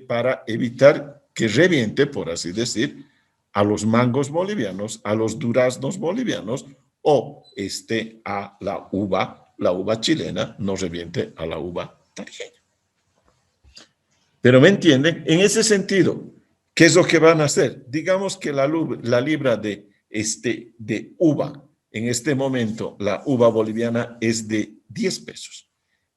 [SPEAKER 2] para evitar que reviente, por así decir, a los mangos bolivianos, a los duraznos bolivianos, o a la uva chilena, no reviente a la uva tarijeña. Pero ¿me entienden? En ese sentido, ¿qué es lo que van a hacer? Digamos que la libra de uva, en este momento, la uva boliviana es de 10 pesos.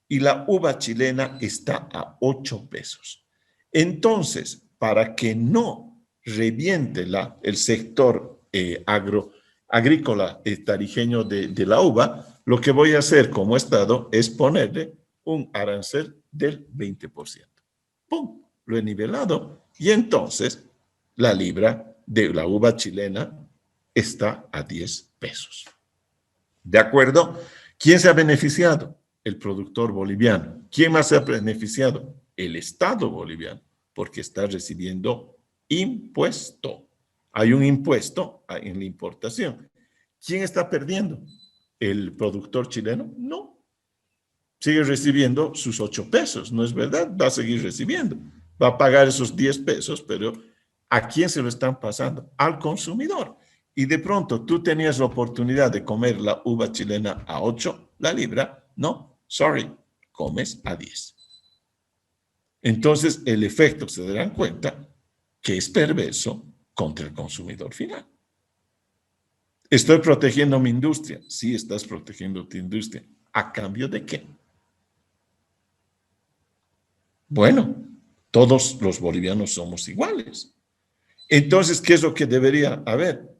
[SPEAKER 2] y la uva chilena está a 8 pesos. Entonces, para que no reviente el sector agrícola tarijeño de la uva, lo que voy a hacer como Estado es ponerle un arancel del 20%. ¡Pum! Lo he nivelado y entonces la libra de la uva chilena está a 10 pesos. ¿De acuerdo? ¿Quién se ha beneficiado? El productor boliviano. ¿Quién más se ha beneficiado? El Estado boliviano, porque está recibiendo impuesto. Hay un impuesto en la importación. ¿Quién está perdiendo? ¿El productor chileno? No. Sigue recibiendo sus 8 pesos, ¿no es verdad? Va a seguir recibiendo. Va a pagar esos 10 pesos, pero ¿a quién se lo están pasando? Al consumidor. Y de pronto tú tenías la oportunidad de comer la uva chilena a 8 la libra. No, sorry, comes a 10. Entonces el efecto, se darán cuenta, que es perverso contra el consumidor final. ¿Estoy protegiendo mi industria? Sí, estás protegiendo tu industria. ¿A cambio de qué? Bueno, todos los bolivianos somos iguales. Entonces, ¿qué es lo que debería haber?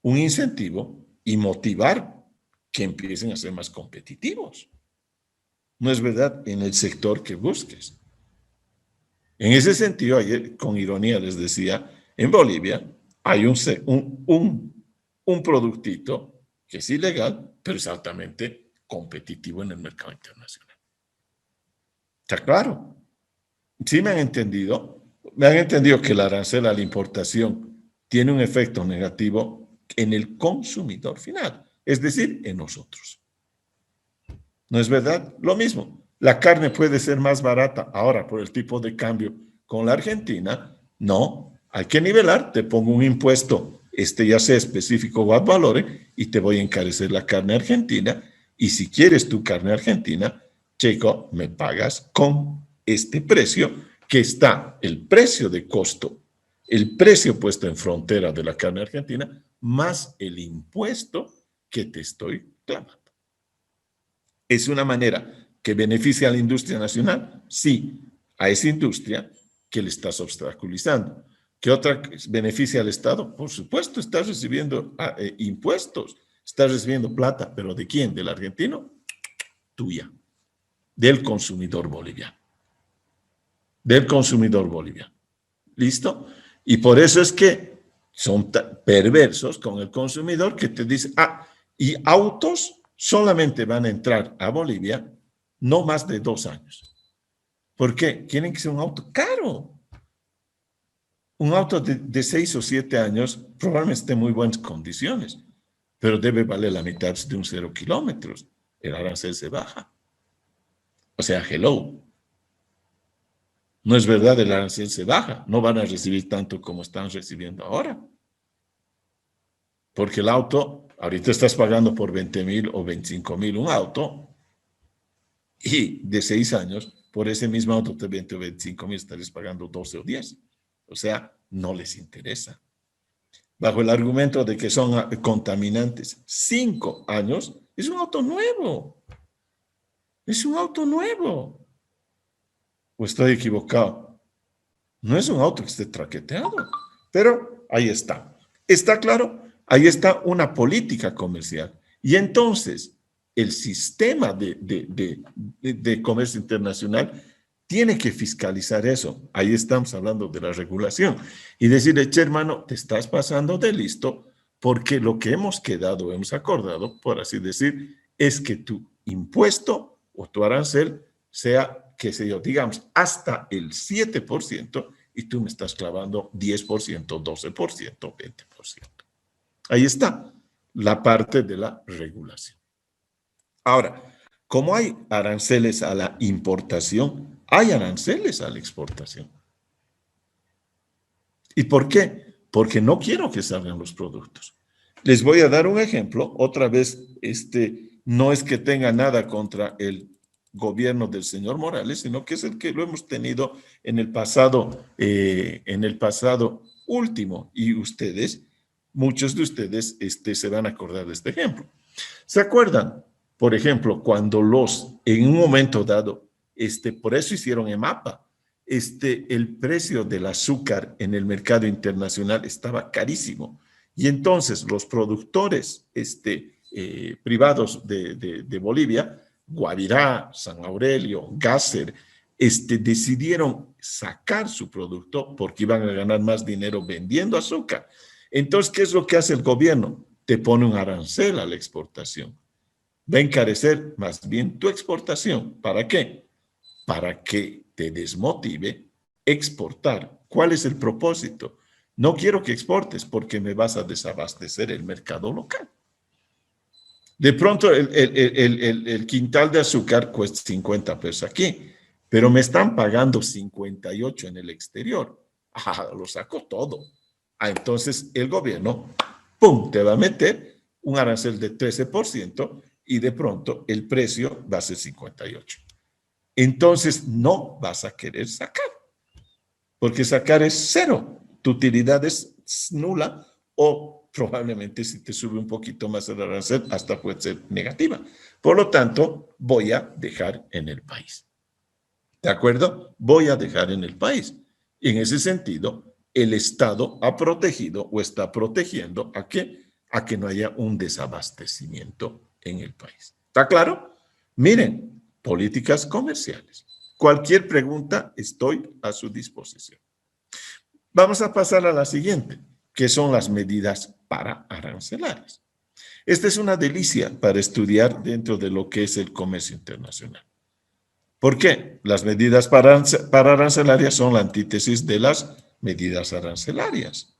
[SPEAKER 2] Un incentivo y motivar que empiecen a ser más competitivos. ¿No es verdad? En el sector que busques. En ese sentido, ayer con ironía les decía, en Bolivia hay un productito que es ilegal, pero es altamente competitivo en el mercado internacional. ¿Está claro? ¿Sí me han entendido? Me han entendido que el arancel a la importación tiene un efecto negativo en el consumidor final, es decir, en nosotros. ¿No es verdad? Lo mismo. La carne puede ser más barata ahora por el tipo de cambio con la Argentina. No, hay que nivelar. Te pongo un impuesto, ya sea específico o ad valorem, y te voy a encarecer la carne argentina. Y si quieres tu carne argentina, chico, me pagas con este precio que está el precio de costo, el precio puesto en frontera de la carne argentina, más el impuesto que te estoy clavando. ¿Es una manera que beneficia a la industria nacional? Sí, a esa industria que le estás obstaculizando. ¿Qué otra beneficia al Estado? Por supuesto, estás recibiendo impuestos, estás recibiendo plata, pero ¿de quién? ¿Del argentino? Tuya, del consumidor boliviano. Del consumidor boliviano. ¿Listo? Y por eso es que son perversos con el consumidor que te dice, y autos solamente van a entrar a Bolivia no más de 2 años. ¿Por qué? Tienen que ser un auto caro. Un auto de 6 o 7 años probablemente esté en muy buenas condiciones, pero debe valer la mitad de un 0 kilómetros. El arancel se baja. O sea, hello. No es verdad, el arancel se baja. No van a recibir tanto como están recibiendo ahora. Porque el auto, ahorita estás pagando por 20,000 o 25,000 un auto, y de 6 años, por ese mismo auto de 20 o 25,000 estarías pagando 12 o 10. O sea, no les interesa. Bajo el argumento de que son contaminantes, 5 años, es un auto nuevo. Es un auto nuevo. ¿O estoy equivocado? No es un auto que esté traqueteado, pero ahí está. ¿Está claro? Ahí está una política comercial. Y entonces, el sistema de comercio internacional tiene que fiscalizar eso. Ahí estamos hablando de la regulación. Y decirle, che, hermano, te estás pasando de listo, porque lo que hemos quedado, hemos acordado, por así decir, es que tu impuesto o tu arancel sea, qué sé yo, digamos, hasta el 7%, y tú me estás clavando 10%, 12%, 20%. Ahí está la parte de la regulación. Ahora, como hay aranceles a la importación, hay aranceles a la exportación. ¿Y por qué? Porque no quiero que salgan los productos. Les voy a dar un ejemplo. Otra vez, no es que tenga nada contra el gobierno del señor Morales, sino que es el que lo hemos tenido en el pasado último. Y ustedes, muchos de ustedes, se van a acordar de este ejemplo. ¿Se acuerdan Por ejemplo, cuando en un momento dado, por eso hicieron EMAPA, el precio del azúcar en el mercado internacional estaba carísimo. Y entonces los productores privados de Bolivia, Guavirá, San Aurelio, Gasser, decidieron sacar su producto porque iban a ganar más dinero vendiendo azúcar. Entonces, ¿qué es lo que hace el gobierno? Te pone un arancel a la exportación. Va a encarecer más bien tu exportación. ¿Para qué? Para que te desmotive exportar. ¿Cuál es el propósito? No quiero que exportes porque me vas a desabastecer el mercado local. De pronto el quintal de azúcar cuesta 50 pesos aquí, pero me están pagando 58 en el exterior. Lo saco todo. Entonces el gobierno, ¡pum!, te va a meter un arancel de 13% y de pronto el precio va a ser 58. Entonces no vas a querer sacar, porque sacar es cero. Tu utilidad es nula o probablemente si te sube un poquito más el arancel hasta puede ser negativa. Por lo tanto, voy a dejar en el país. ¿De acuerdo? Voy a dejar en el país. Y en ese sentido, el Estado ha protegido o está protegiendo ¿a qué? A que no haya un desabastecimiento en el país. ¿Está claro? Miren, políticas comerciales. Cualquier pregunta, estoy a su disposición. Vamos a pasar a la siguiente, que son las medidas pararancelarias. Esta es una delicia para estudiar dentro de lo que es el comercio internacional. ¿Por qué? Las medidas pararancelarias son la antítesis de las medidas arancelarias.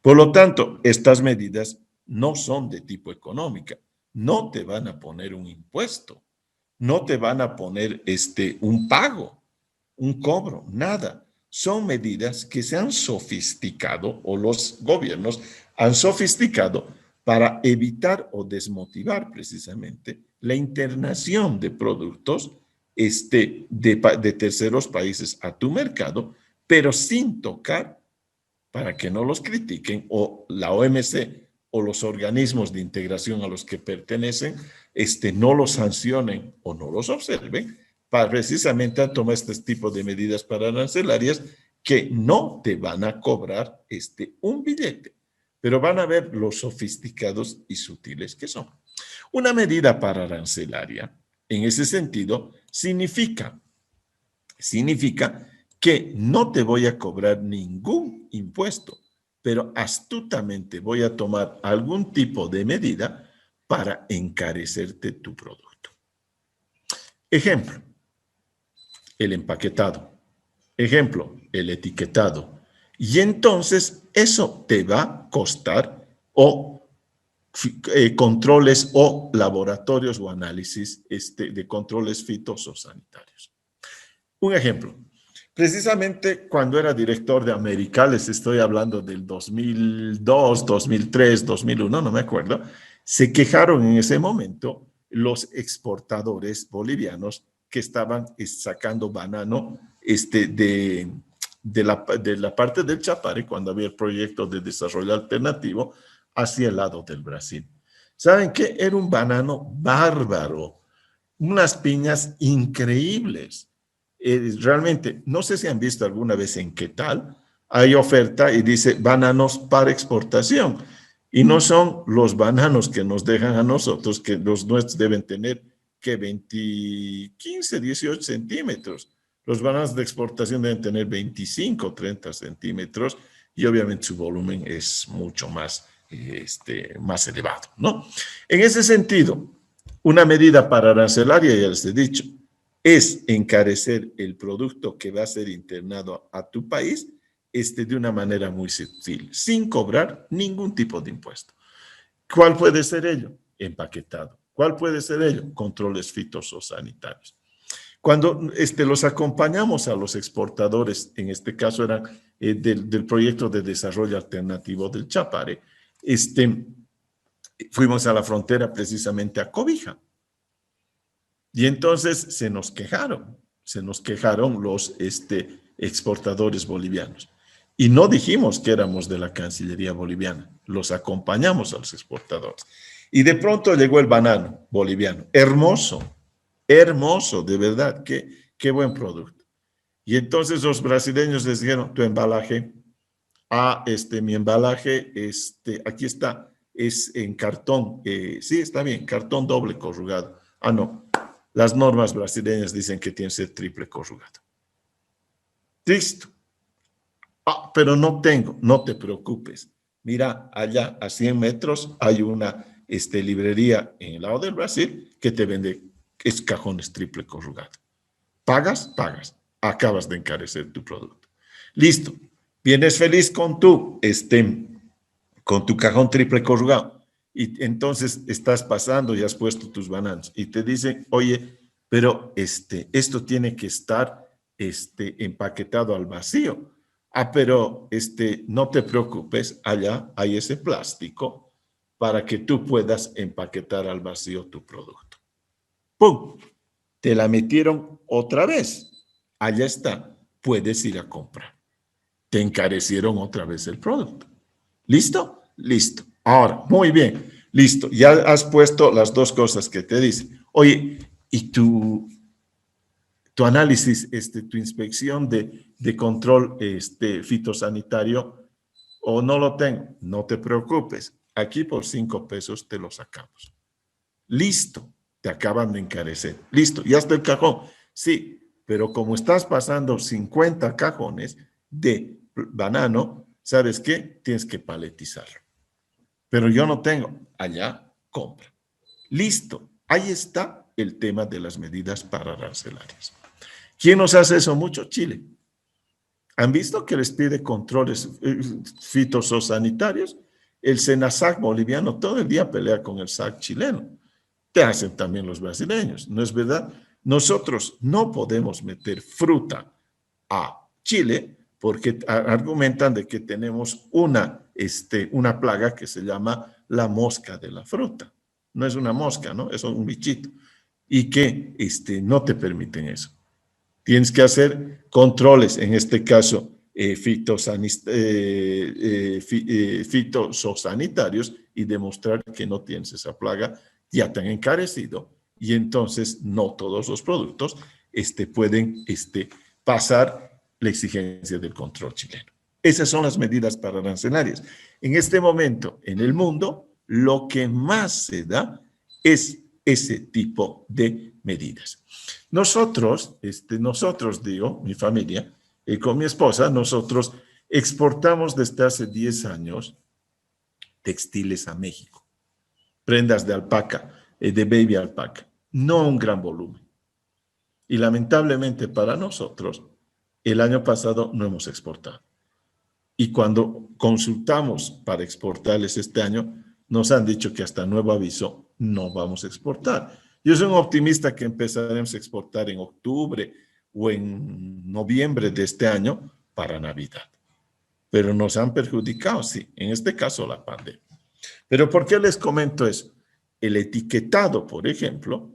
[SPEAKER 2] Por lo tanto, estas medidas no son de tipo económica. No te van a poner un impuesto. No te van a poner un pago, un cobro, nada. Son medidas que se han sofisticado o los gobiernos han sofisticado para evitar o desmotivar precisamente la internación de productos de terceros países a tu mercado, pero sin tocar, para que no los critiquen, o la OMC o los organismos de integración a los que pertenecen, no los sancionen o no los observen, para precisamente tomar este tipo de medidas pararancelarias que no te van a cobrar un billete, pero van a ver lo sofisticados y sutiles que son. Una medida pararancelaria, en ese sentido, significa que no te voy a cobrar ningún impuesto, pero astutamente voy a tomar algún tipo de medida para encarecerte tu producto. Ejemplo, el empaquetado. Ejemplo, el etiquetado. Y entonces eso te va a costar controles o laboratorios o análisis de controles fitosanitarios. Un ejemplo. Precisamente cuando era director de América, les estoy hablando del 2002, 2003, 2001, no me acuerdo, se quejaron en ese momento los exportadores bolivianos que estaban sacando banano de la parte del Chapare, cuando había el proyecto de desarrollo alternativo, hacia el lado del Brasil. ¿Saben qué? Era un banano bárbaro, unas piñas increíbles. Realmente, no sé si han visto alguna vez en qué tal, hay oferta y dice bananos para exportación. Y no son los bananos que nos dejan a nosotros, que los nuestros deben tener que 15, 18 centímetros. Los bananos de exportación deben tener 25, 30 centímetros y obviamente su volumen es mucho más, más elevado, ¿no? En ese sentido, una medida paraarancelaria, ya les he dicho, es encarecer el producto que va a ser internado a tu país de una manera muy sutil, sin cobrar ningún tipo de impuesto. ¿Cuál puede ser ello? Empaquetado. ¿Cuál puede ser ello? Controles fitosanitarios. Cuando los acompañamos a los exportadores, en este caso eran del proyecto de desarrollo alternativo del Chapare, fuimos a la frontera precisamente a Cobija. Y entonces se nos quejaron los exportadores bolivianos. Y no dijimos que éramos de la Cancillería boliviana, los acompañamos a los exportadores. Y de pronto llegó el banano boliviano. Hermoso, hermoso, de verdad, qué buen producto. Y entonces los brasileños les dijeron, tu embalaje, mi embalaje, aquí está, es en cartón, sí, está bien, cartón doble corrugado. No, las normas brasileñas dicen que tiene que ser triple corrugado. Listo. Pero no tengo, no te preocupes. Mira, allá a 100 metros hay una librería en el lado del Brasil que te vende cajones triple corrugado. Pagas, acabas de encarecer tu producto. Listo. Vienes feliz con tu cajón triple corrugado y entonces estás pasando y has puesto tus bananos y te dicen, oye, pero esto tiene que estar empaquetado al vacío. Pero no te preocupes, allá hay ese plástico para que tú puedas empaquetar al vacío tu producto. ¡Pum! Te la metieron otra vez. Allá está, puedes ir a comprar. Te encarecieron otra vez el producto. ¿Listo? Listo. Ahora, muy bien, listo. Ya has puesto las dos cosas que te dicen. Oye, ¿y tu análisis, tu inspección de control fitosanitario, o no lo tengo? No te preocupes. Aquí por 5 pesos te lo sacamos. Listo. Te acaban de encarecer. Listo. Ya está el cajón. Sí, pero como estás pasando 50 cajones de banano, ¿sabes qué? Tienes que paletizarlo. Pero yo no tengo. Allá, compra. Listo. Ahí está el tema de las medidas pararancelarias. ¿Quién nos hace eso mucho? Chile. ¿Han visto que les pide controles fitosanitarios? El SENASAC boliviano todo el día pelea con el SAC chileno. Te hacen también los brasileños, ¿no es verdad? Nosotros no podemos meter fruta a Chile porque argumentan de que tenemos una plaga que se llama la mosca de la fruta. No es una mosca, ¿no? Es un bichito. Y que no te permiten eso. Tienes que hacer controles, en este caso fitosanitarios, y demostrar que no tienes esa plaga. Ya te han encarecido y entonces no todos los productos pueden pasar la exigencia del control chileno. Esas son las medidas pararancelarias. En este momento, en el mundo, lo que más se es ese tipo de medidas. Nosotros, digo, mi familia, con mi esposa, nosotros exportamos desde hace 10 años textiles a México. Prendas de alpaca, de baby alpaca, no un gran volumen. Y lamentablemente para nosotros, el año pasado no hemos exportado. Y cuando consultamos para exportarles este año, nos han dicho que hasta nuevo aviso no vamos a exportar. Yo soy un optimista que empezaremos a exportar en octubre o en noviembre de este año para Navidad. Pero nos han perjudicado, sí, en este caso la pandemia. Pero ¿por qué les comento eso? El etiquetado, por ejemplo,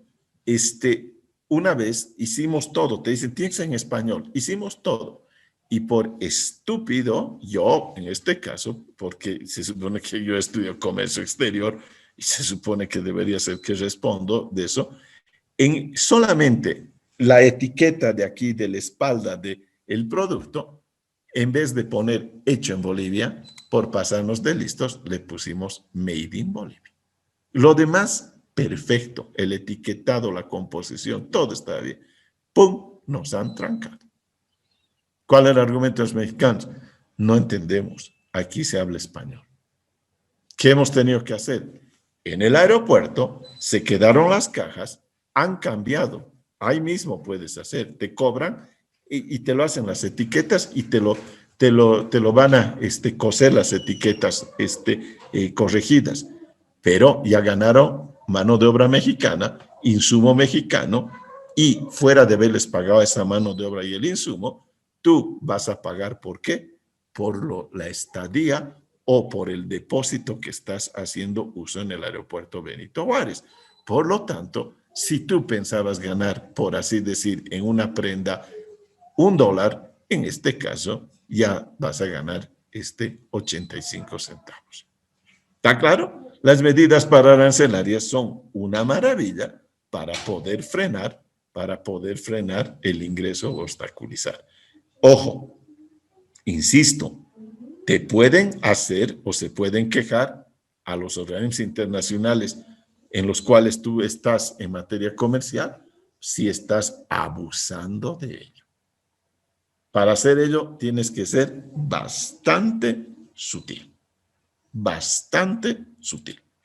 [SPEAKER 2] una vez hicimos todo, te dicen, tienes en español, hicimos todo. Y por estúpido, yo, en este caso, porque se supone que yo estudio comercio exterior y se supone que debería ser que respondo de eso, en solamente la etiqueta de aquí, de la espalda del producto, en vez de poner hecho en Bolivia, por pasarnos de listos, le pusimos Made in Bolivia. Lo demás, perfecto. El etiquetado, la composición, todo está bien. ¡Pum! Nos han trancado. ¿Cuál es el argumento de los mexicanos? No entendemos. Aquí se habla español. ¿Qué hemos tenido que hacer? En el aeropuerto se quedaron las cajas, han cambiado. Ahí mismo puedes hacer. Te cobran y te lo hacen las etiquetas y te lo van a coser las etiquetas corregidas. Pero ya ganaron mano de obra mexicana, insumo mexicano, y fuera de haberles pagado esa mano de obra y el insumo, tú vas a pagar, ¿por qué? Por la estadía o por el depósito que estás haciendo uso en el aeropuerto Benito Juárez. Por lo tanto, si tú pensabas ganar, por así decir, en una prenda $1, en este caso ya vas a ganar 85 centavos. ¿Está claro? las medidas pararancelarias son una maravilla para poder frenar el ingreso o obstaculizar. Ojo, insisto, te pueden hacer o se pueden quejar a los organismos internacionales en los cuales tú estás en materia comercial si estás abusando de ello. Para hacer ello tienes que ser bastante sutil,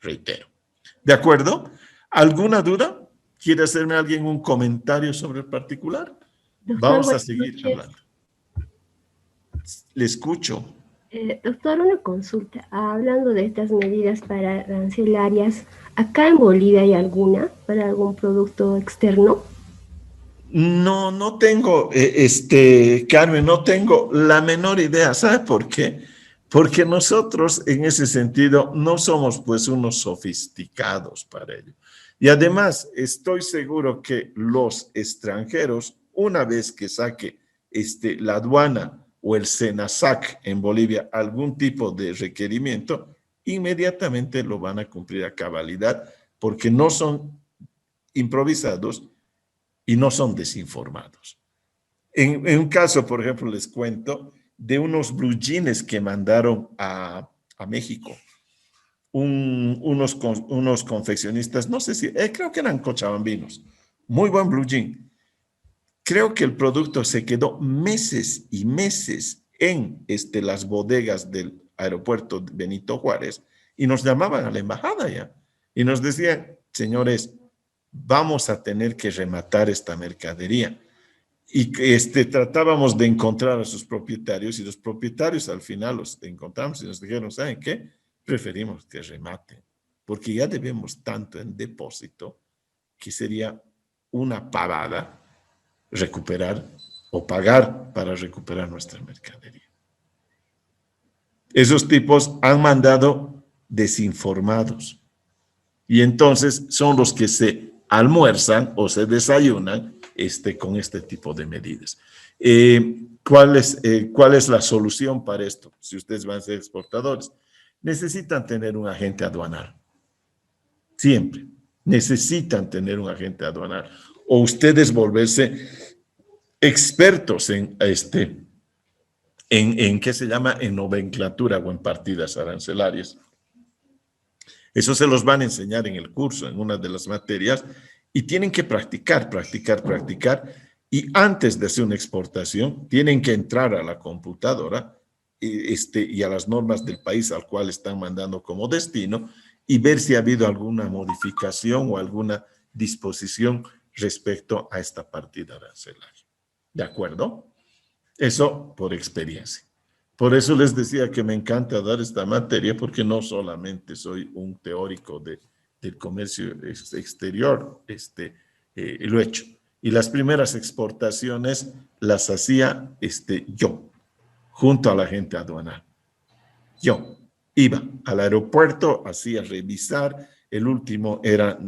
[SPEAKER 2] reitero. ¿De acuerdo? ¿Alguna duda? ¿Quiere hacerme alguien un comentario sobre el particular?
[SPEAKER 6] Doctor,
[SPEAKER 2] Vamos a
[SPEAKER 6] buenas
[SPEAKER 2] seguir
[SPEAKER 6] noches.
[SPEAKER 2] hablando. Le escucho.
[SPEAKER 6] Doctor, una consulta. Hablando de estas medidas arancelarias, ¿acá en Bolivia hay alguna para algún producto externo?
[SPEAKER 2] No tengo, Carmen, no tengo la menor idea. ¿Sabe por qué? Porque nosotros en ese sentido no somos pues unos sofisticados para ello. Y además estoy seguro que los extranjeros, una vez que saque la aduana o el SENASAC en Bolivia algún tipo de requerimiento, inmediatamente lo van a cumplir a cabalidad porque no son improvisados y no son desinformados. En un caso, por ejemplo, les cuento de unos blue jeans que mandaron a México. Unos confeccionistas, no sé si, creo que eran cochabambinos, muy buen blue jean. Creo que el producto se quedó meses y meses en las bodegas del aeropuerto Benito Juárez y nos llamaban a la embajada ya y nos decían, señores, vamos a tener que rematar esta mercadería. Y tratábamos de encontrar a sus propietarios y los propietarios al final los encontramos y nos dijeron, ¿saben qué? Preferimos que rematen, porque ya debemos tanto en depósito que sería una pavada recuperar o pagar para recuperar nuestra mercadería. Esos tipos han mandado desinformados y entonces son los que se almuerzan o se desayunan con este tipo de medidas. ¿Cuál es la solución para esto? Si ustedes van a ser exportadores, necesitan tener un agente aduanal. Siempre. Necesitan tener un agente aduanal. O ustedes volverse expertos en ¿qué se llama? En nomenclatura o en partidas arancelarias. Eso se los van a enseñar en el curso, en una de las materias, y tienen que practicar. Y antes de hacer una exportación, tienen que entrar a la computadora y a las normas del país al cual están mandando como destino y ver si ha habido alguna modificación o alguna disposición respecto a esta partida arancelaria. ¿De acuerdo? Eso por experiencia. Por eso les decía que me encanta dar esta materia, porque no solamente soy un teórico del comercio exterior, lo he hecho. Y las primeras exportaciones las hacía yo, junto a la gente aduanal. Yo iba al aeropuerto, hacía revisar, el último eran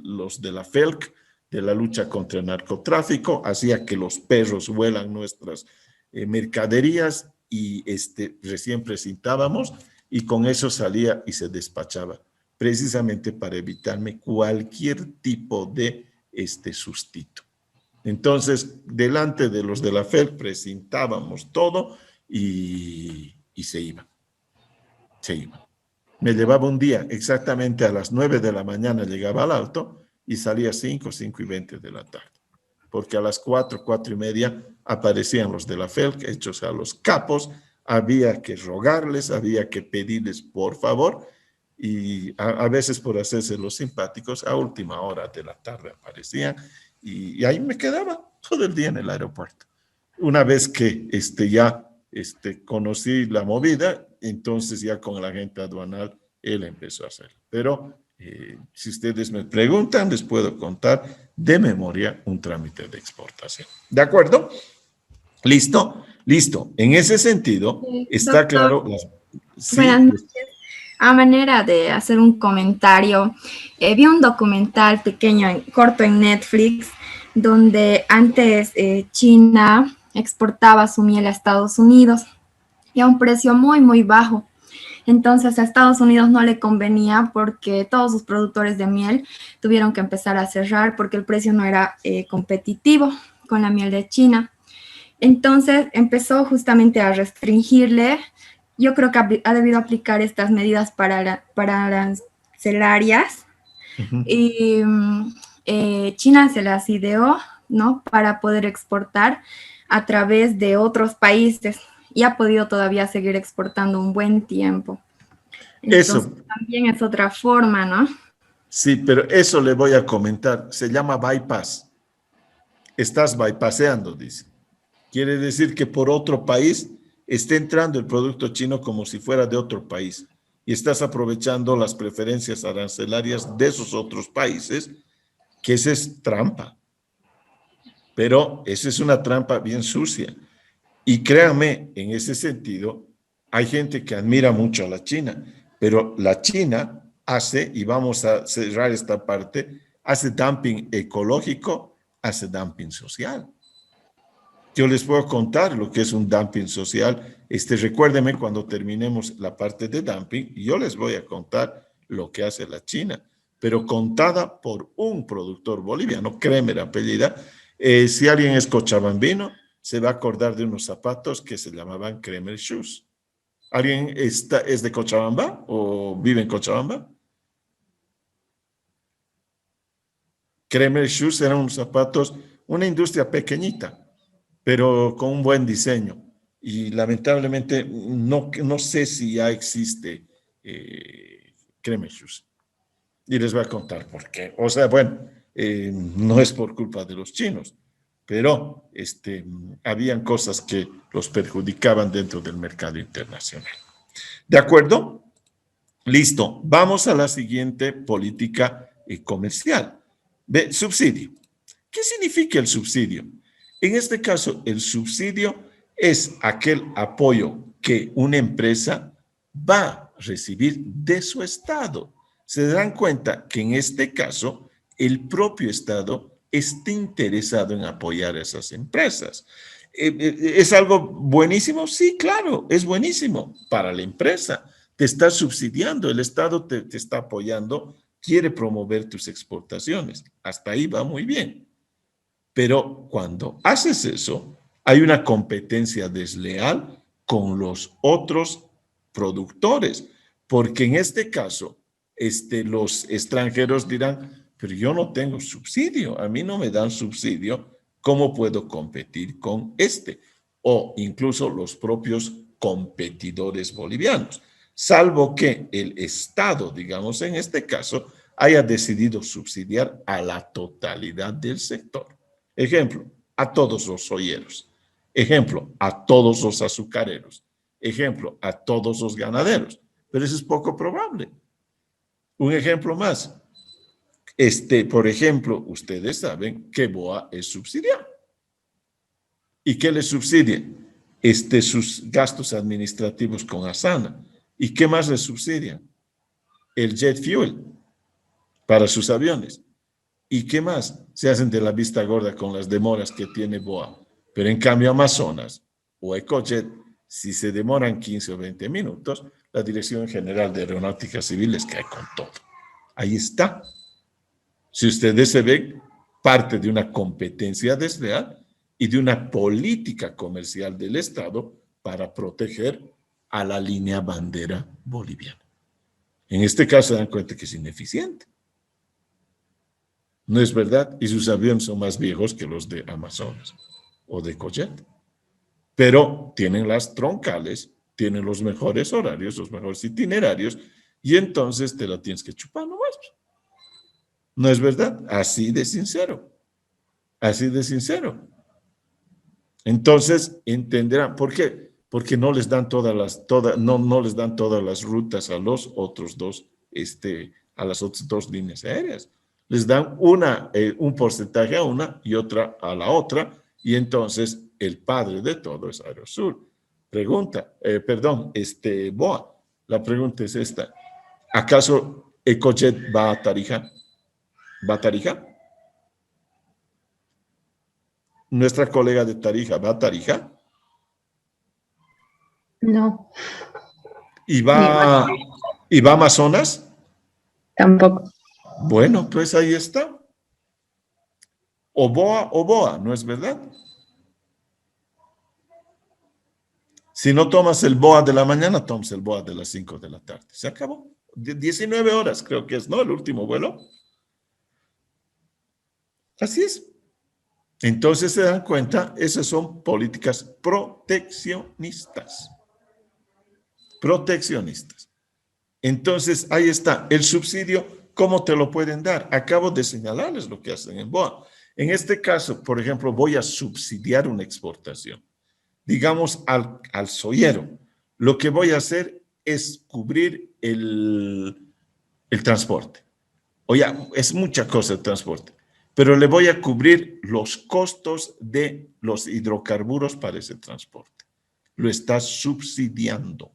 [SPEAKER 2] los de la FELC, de la lucha contra el narcotráfico, hacía que los perros huelan nuestras mercaderías y recién presentábamos y con eso salía y se despachaba, precisamente para evitarme cualquier tipo de sustito. Entonces, delante de los de la FELC presentábamos todo y se iba. Me llevaba un día, exactamente a las 9 de la mañana llegaba al Alto y salía 5:20 de la tarde. Porque a las 4:30 aparecían los de la FELC, hechos a los capos, había que rogarles, había que pedirles por favor, y a veces por hacerse los simpáticos, a última hora de la tarde aparecían, y ahí me quedaba todo el día en el aeropuerto. Una vez que ya conocí la movida, entonces ya con el agente aduanal, él empezó a hacer. Pero si ustedes me preguntan, les puedo contar de memoria un trámite de exportación. ¿De acuerdo? ¿Listo? Listo. En ese sentido, está
[SPEAKER 1] Doctor,
[SPEAKER 2] claro. Sí,
[SPEAKER 1] buenas noches. A manera de hacer un comentario, vi un documental pequeño, corto en Netflix, donde antes China exportaba su miel a Estados Unidos y a un precio muy, muy bajo. Entonces a Estados Unidos no le convenía porque todos sus productores de miel tuvieron que empezar a cerrar porque el precio no era competitivo con la miel de China. Entonces empezó justamente a restringirle. Yo creo que ha debido aplicar estas medidas para arancelarias
[SPEAKER 2] Ujú.
[SPEAKER 1] y China se las ideó, ¿no? Para poder exportar a través de otros países y ha podido todavía seguir exportando un buen tiempo. Entonces,
[SPEAKER 2] Eso,
[SPEAKER 1] también es otra forma, ¿no?
[SPEAKER 2] sí, pero eso le voy a comentar. Se llama bypass. Estás bypasseando, dice. Quiere decir que por otro país está entrando el producto chino como si fuera de otro país y estás aprovechando las preferencias arancelarias de esos otros países, que esa es trampa. Pero esa es una trampa bien sucia. Y créanme, en ese sentido, hay gente que admira mucho a la China, pero la China hace, y vamos a cerrar esta parte, hace dumping ecológico, hace dumping social. Yo les puedo contar lo que es un dumping social. Recuérdeme cuando terminemos la parte de dumping, y yo les voy a contar lo que hace la China, pero contada por un productor boliviano, Kremer apellida. Si alguien es cochabambino, se va a acordar de unos zapatos que se llamaban Kremer Shoes. ¿Alguien es de Cochabamba o vive en Cochabamba? Kremer Shoes eran unos zapatos, una industria pequeñita, pero con un buen diseño. Y lamentablemente no sé si ya existe Kremer Shoes. Y les voy a contar por qué. O sea, bueno, no es por culpa de los chinos, pero habían cosas que los perjudicaban dentro del mercado internacional. ¿De acuerdo? Listo. Vamos a la siguiente política comercial. Subsidio. ¿Qué significa el subsidio? En este caso, el subsidio es aquel apoyo que una empresa va a recibir de su Estado. Se dan cuenta que en este caso, el propio Estado está interesado en apoyar a esas empresas. ¿Es algo buenísimo? Sí, claro, es buenísimo para la empresa. Te está subsidiando, el Estado te está apoyando, quiere promover tus exportaciones. Hasta ahí va muy bien. Pero cuando haces eso, hay una competencia desleal con los otros productores, porque en este caso, los extranjeros dirán, pero yo no tengo subsidio, a mí no me dan subsidio, ¿cómo puedo competir con este? O incluso los propios competidores bolivianos, salvo que el Estado, digamos en este caso, haya decidido subsidiar a la totalidad del sector. Ejemplo, a todos los olleros. Ejemplo, a todos los azucareros. Ejemplo, a todos los ganaderos. Pero eso es poco probable. Un ejemplo más. Por ejemplo, ustedes saben que BOA es subsidiado. ¿Y qué le subsidia? Sus gastos administrativos con Asana. ¿Y qué más le subsidia? El jet fuel para sus aviones. ¿Y qué más? Se hacen de la vista gorda con las demoras que tiene BOA. Pero en cambio Amazonas o Ecojet, si se demoran 15 o 20 minutos, la Dirección General de Aeronáutica Civil les cae con todo. Ahí está. Si ustedes se ven, parte de una competencia desleal y de una política comercial del Estado para proteger a la línea bandera boliviana. En este caso se dan cuenta que es ineficiente. No es verdad, y sus aviones son más viejos que los de Amazonas o de Cojet. Pero tienen las troncales, tienen los mejores horarios, los mejores itinerarios, y entonces te la tienes que chupar nomás. ¿No es verdad? Así de sincero. Así de sincero. Entonces entenderán. ¿Por qué? Porque no les dan no les dan todas las rutas a los otros dos, a las otras dos líneas aéreas. Les dan un porcentaje a una y otra a la otra, y entonces el padre de todo es Aerosur. BOA, la pregunta es esta. ¿Acaso Ecojet va a Tarija? ¿Va a Tarija? Nuestra colega de Tarija, ¿va a Tarija?
[SPEAKER 3] No.
[SPEAKER 2] ¿Y va a Amazonas?
[SPEAKER 3] Tampoco.
[SPEAKER 2] Bueno, pues ahí está. Oboa, ¿no es verdad? Si no tomas el BOA de la mañana, tomas el BOA de las 5 de la tarde. Se acabó. 19 horas creo que es, ¿no? El último vuelo. Así es. Entonces se dan cuenta, esas son políticas proteccionistas. Proteccionistas. Entonces, ahí está. El subsidio, ¿cómo te lo pueden dar? Acabo de señalarles lo que hacen en BOA. En este caso, por ejemplo, voy a subsidiar una exportación. Digamos al soyero. Lo que voy a hacer es cubrir el transporte. Oye, es mucha cosa el transporte, pero le voy a cubrir los costos de los hidrocarburos para ese transporte. Lo estás subsidiando.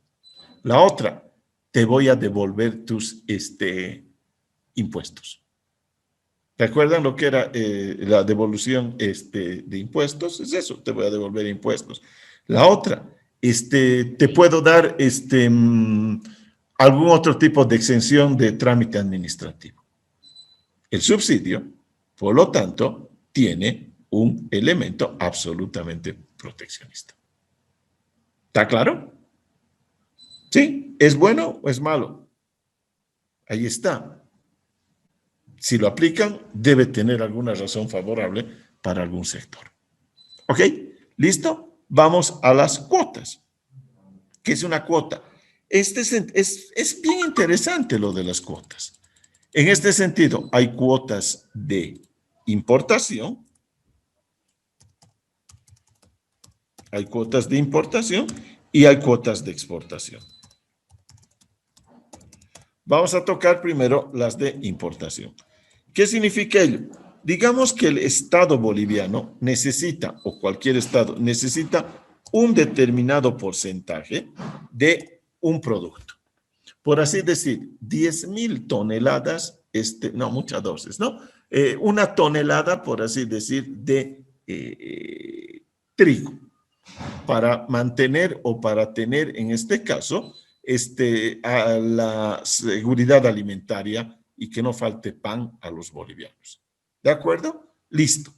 [SPEAKER 2] La otra, te voy a devolver tus impuestos. ¿Recuerdan lo que era la devolución de impuestos? Es eso, te voy a devolver impuestos. La otra, te puedo dar algún otro tipo de exención de trámite administrativo. El subsidio, por lo tanto, tiene un elemento absolutamente proteccionista. ¿Está claro? ¿Sí? ¿Es bueno o es malo? Ahí está. Si lo aplican, debe tener alguna razón favorable para algún sector. ¿Ok? ¿Listo? Vamos a las cuotas. ¿Qué es una cuota? Es bien interesante lo de las cuotas. En este sentido, hay cuotas de importación. Hay cuotas de importación y hay cuotas de exportación. Vamos a tocar primero las de importación. ¿Qué significa ello? Digamos que el Estado boliviano necesita, o cualquier Estado, necesita un determinado porcentaje de un producto. Por así decir, 10,000 toneladas, no, muchas dosis, ¿no? Una tonelada, por así decir, de trigo para mantener o para tener, en este caso, a la seguridad alimentaria y que no falte pan a los bolivianos. ¿De acuerdo? Listo.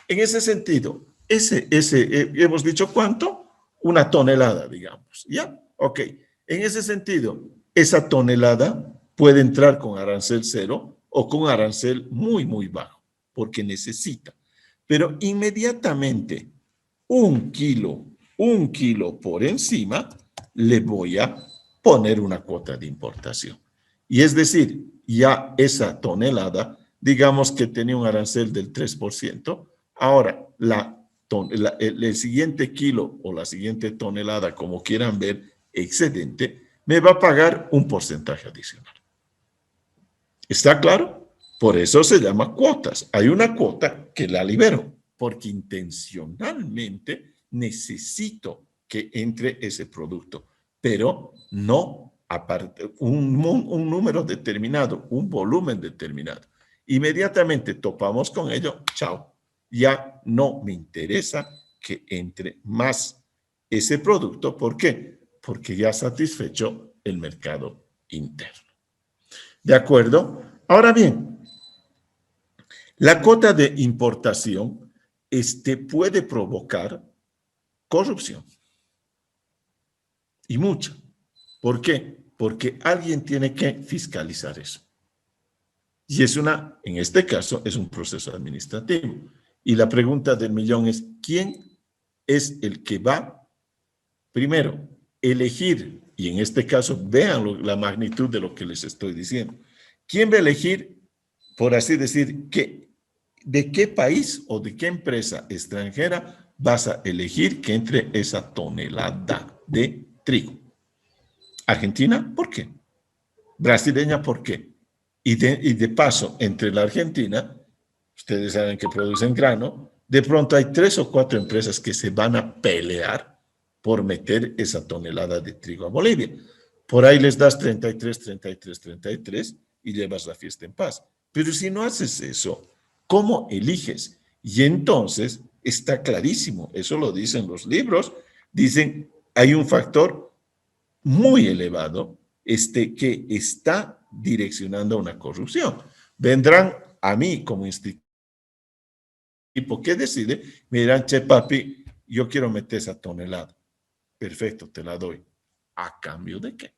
[SPEAKER 2] En ese sentido, hemos dicho ¿cuánto? Una tonelada, digamos. ¿Ya? Ok. En ese sentido, esa tonelada puede entrar con arancel cero o con arancel muy, muy bajo, porque necesita. Pero inmediatamente, un kilo por encima, le voy a poner una cuota de importación. Y es decir, ya esa tonelada, digamos que tenía un arancel del 3%, ahora el siguiente kilo o la siguiente tonelada, como quieran ver, excedente, me va a pagar un porcentaje adicional. ¿Está claro? Por eso se llama cuotas. Hay una cuota que la libero, porque intencionalmente necesito que entre ese producto, pero no aparte un número determinado, un volumen determinado. Inmediatamente topamos con ello, chao. Ya no me interesa que entre más ese producto. ¿Por qué? Porque ya satisfecho el mercado interno. ¿De acuerdo? Ahora bien, la cuota de importación puede provocar corrupción. Y mucha. ¿Por qué? Porque alguien tiene que fiscalizar eso. Y en este caso, es un proceso administrativo. Y la pregunta del millón es, ¿quién es el que va, primero, elegir? Y en este caso, vean la magnitud de lo que les estoy diciendo. ¿Quién va a elegir, por así decir, de qué país o de qué empresa extranjera vas a elegir que entre esa tonelada de trigo? ¿Argentina? ¿Por qué? ¿Brasileña? ¿Por qué? Y de paso, entre la Argentina, ustedes saben que producen grano, de pronto hay 3 o 4 empresas que se van a pelear por meter esa tonelada de trigo a Bolivia. Por ahí les das 33, 33, 33 y llevas la fiesta en paz. Pero si no haces eso, ¿cómo eliges? Y entonces está clarísimo, eso lo dicen los libros, dicen, hay un factor muy elevado que está direccionando a una corrupción. Vendrán a mí como instituto que decide, me dirán, che papi, yo quiero meter esa tonelada. Perfecto, te la doy. ¿A cambio de qué?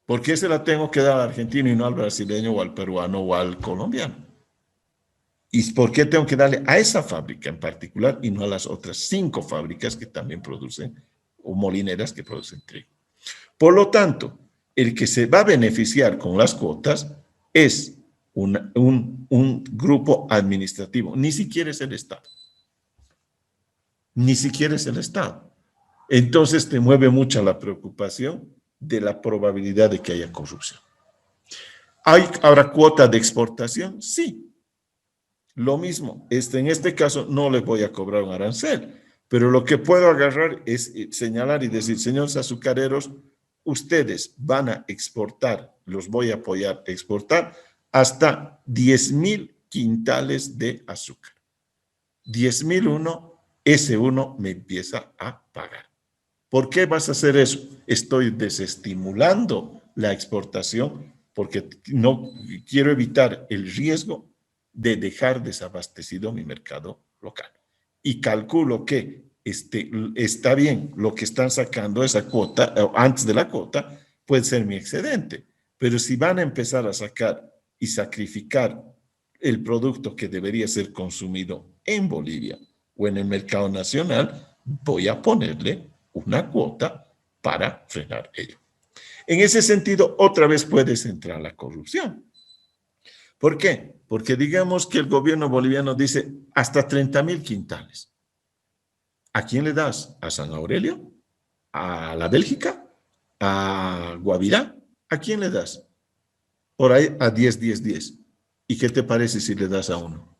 [SPEAKER 2] ¿Por qué se la tengo que dar al argentino y no al brasileño o al peruano o al colombiano? ¿Y por qué tengo que darle a esa fábrica en particular y no a las otras 5 fábricas que también producen, o molineras que producen trigo? Por lo tanto, el que se va a beneficiar con las cuotas es un grupo administrativo, ni siquiera es el Estado. Ni siquiera es el Estado. Entonces te mueve mucha la preocupación de la probabilidad de que haya corrupción. ¿Habrá cuota de exportación? Sí. Lo mismo, en este caso no les voy a cobrar un arancel, pero lo que puedo agarrar es señalar y decir, señores azucareros, ustedes van a exportar, los voy a apoyar a exportar hasta 10,000 quintales de azúcar. 10,001, ese uno me empieza a pagar. ¿Por qué vas a hacer eso? Estoy desestimulando la exportación porque no quiero evitar el riesgo de dejar desabastecido mi mercado local. Y calculo que está bien lo que están sacando esa cuota, antes de la cuota, puede ser mi excedente. Pero si van a empezar a sacar y sacrificar el producto que debería ser consumido en Bolivia o en el mercado nacional, voy a ponerle una cuota para frenar ello. En ese sentido, otra vez puedes entrar la corrupción. ¿Por qué? Porque digamos que el gobierno boliviano dice hasta 30,000 quintales. ¿A quién le das? ¿A San Aurelio? ¿A la Bélgica? ¿A Guavirá? ¿A quién le das? Por ahí a 10, 10, 10. ¿Y qué te parece si le das a uno?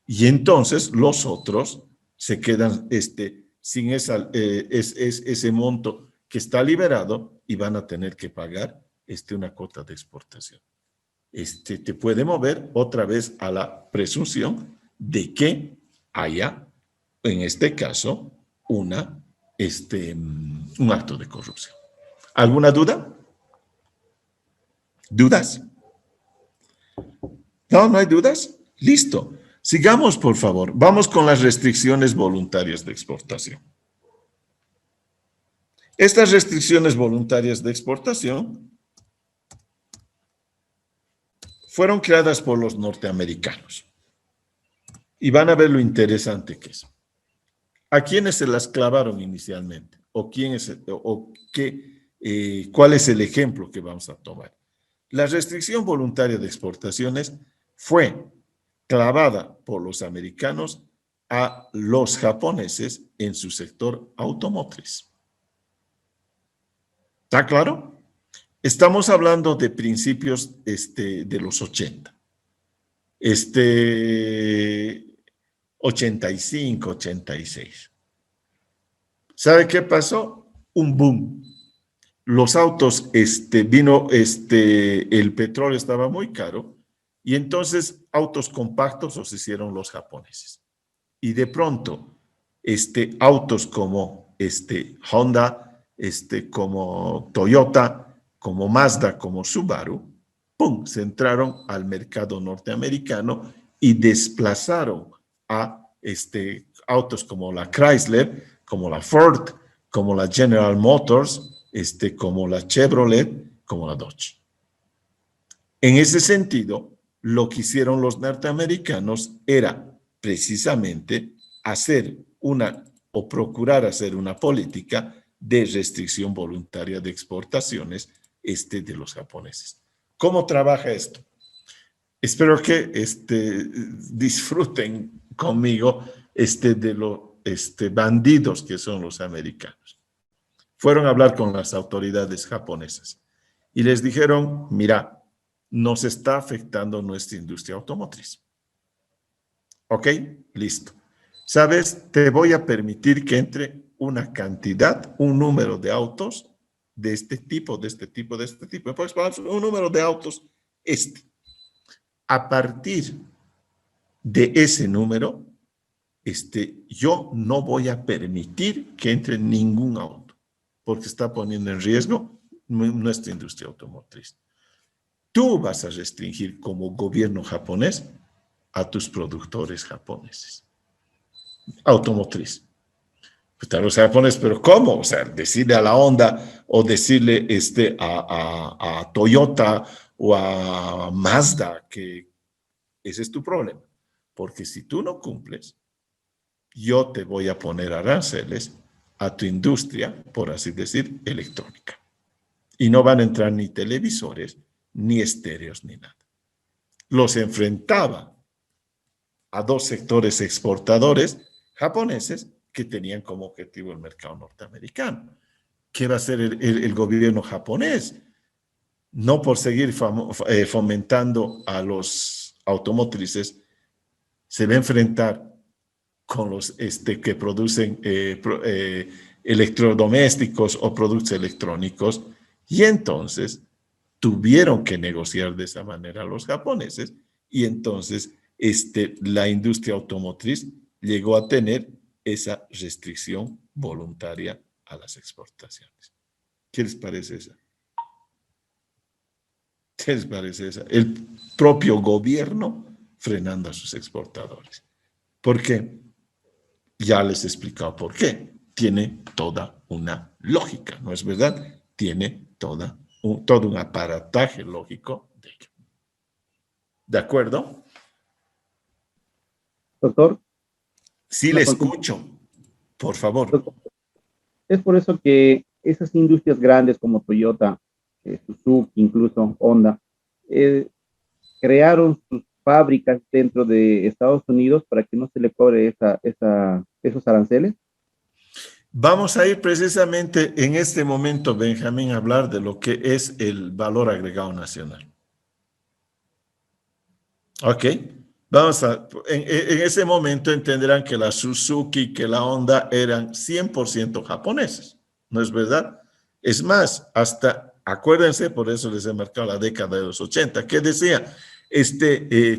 [SPEAKER 2] Y entonces los otros se quedan sin ese monto que está liberado y van a tener que pagar una cuota de exportación. Te puede mover otra vez a la presunción de que haya, en este caso, un acto de corrupción. ¿Alguna duda? ¿Dudas? ¿No? ¿No hay dudas? Listo. Sigamos, por favor. Vamos con las restricciones voluntarias de exportación. Estas restricciones voluntarias de exportación fueron creadas por los norteamericanos. Y van a ver lo interesante que es. ¿A quiénes se las clavaron inicialmente? ¿Cuál es el ejemplo que vamos a tomar? La restricción voluntaria de exportaciones fue clavada por los americanos a los japoneses en su sector automotriz. ¿Está claro? Estamos hablando de principios de los 80. 85, 86. ¿Sabe qué pasó? Un boom. Los autos, el petróleo estaba muy caro y entonces autos compactos los hicieron los japoneses. Y de pronto, autos como Honda, como Toyota, como Mazda, como Subaru, ¡pum!, se entraron al mercado norteamericano y desplazaron a autos como la Chrysler, como la Ford, como la General Motors, como la Chevrolet, como la Dodge. En ese sentido, lo que hicieron los norteamericanos era precisamente procurar hacer una política de restricción voluntaria de exportaciones de los japoneses. ¿Cómo trabaja esto? Espero que disfruten conmigo de los bandidos que son los americanos. Fueron a hablar con las autoridades japonesas y les dijeron, mira, nos está afectando nuestra industria automotriz. ¿Ok? Listo. ¿Sabes? Te voy a permitir que entre una cantidad, un número de autos de este tipo, de este tipo, de este tipo. Por ejemplo, un número de autos A partir de ese número, yo no voy a permitir que entre ningún auto. porque está poniendo en riesgo nuestra industria automotriz. Tú vas a restringir como gobierno japonés a tus productores japoneses. Automotriz. Pues tal vez japonés, pero ¿cómo? O sea, decirle a la Honda o decirle a Toyota o a Mazda que ese es tu problema. Porque si tú no cumples, yo te voy a poner aranceles a tu industria, por así decir, electrónica. Y no van a entrar ni televisores, ni estéreos, ni nada. Los enfrentaba a dos sectores exportadores japoneses que tenían como objetivo el mercado norteamericano. ¿Qué va a hacer el gobierno japonés? No por seguir fomentando a los automotrices, se va a enfrentar con los que producen electrodomésticos o productos electrónicos, y entonces tuvieron que negociar de esa manera los japoneses, y entonces la industria automotriz llegó a tener esa restricción voluntaria a las exportaciones. ¿Qué les parece esa? ¿Qué les parece esa? El propio gobierno frenando a sus exportadores. ¿Por qué? Ya les he explicado por qué. Tiene toda una lógica, ¿no es verdad? Tiene todo un aparataje lógico de ello. ¿De acuerdo?
[SPEAKER 5] Doctor.
[SPEAKER 2] Sí, le escucho. Por favor.
[SPEAKER 5] Doctor, es por eso que esas industrias grandes como Toyota, Suzuki, incluso Honda, crearon sus fábricas dentro de Estados Unidos para que no se le cobre esos aranceles.
[SPEAKER 2] Vamos a ir precisamente en este momento, Benjamín, a hablar de lo que es el valor agregado nacional. Ok, en ese momento entenderán que la Suzuki, que la Honda eran 100% japoneses, ¿no es verdad? Es más, hasta, acuérdense, por eso les he marcado la década de los 80, que decía,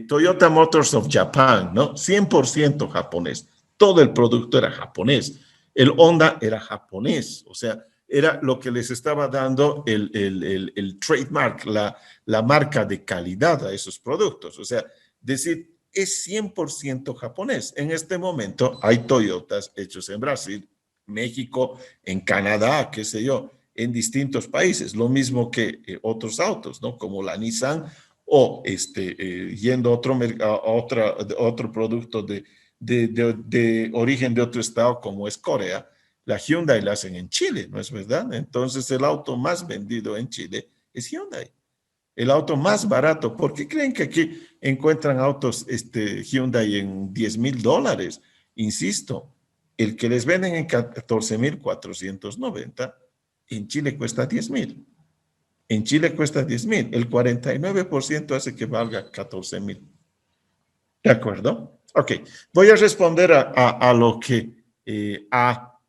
[SPEAKER 2] Toyota Motors of Japan, ¿no? 100% japonés, todo el producto era japonés. El Honda era japonés, o sea, era lo que les estaba dando el trademark, la marca de calidad a esos productos. O sea, decir, es 100% japonés. En este momento hay Toyotas hechos en Brasil, México, en Canadá, qué sé yo, en distintos países. Lo mismo que otros autos, ¿no? Como la Nissan o yendo a otro producto de origen de otro estado como es Corea, la Hyundai la hacen en Chile, ¿no es verdad? Entonces el auto más vendido en Chile es Hyundai. El auto más barato, ¿por qué creen que aquí encuentran autos Hyundai en $10,000? Insisto, el que les venden en 14,490, en Chile cuesta 10,000. En Chile cuesta 10,000. El 49% hace que valga 14,000. ¿De acuerdo? Ok, voy a responder a lo que ha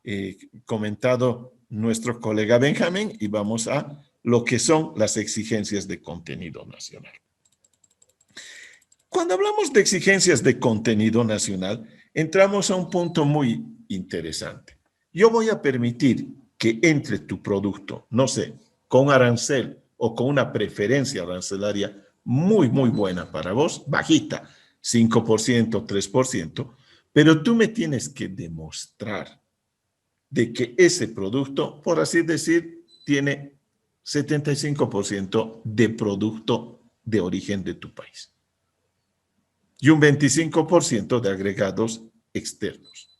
[SPEAKER 2] comentado nuestro colega Benjamín y vamos a lo que son las exigencias de contenido nacional. Cuando hablamos de exigencias de contenido nacional, entramos a un punto muy interesante. Yo voy a permitir que entre tu producto, no sé, con arancel o con una preferencia arancelaria muy, muy buena para vos, bajita, 5%, 3%, pero tú me tienes que demostrar de que ese producto, por así decir, tiene 75% de producto de origen de tu país y un 25% de agregados externos.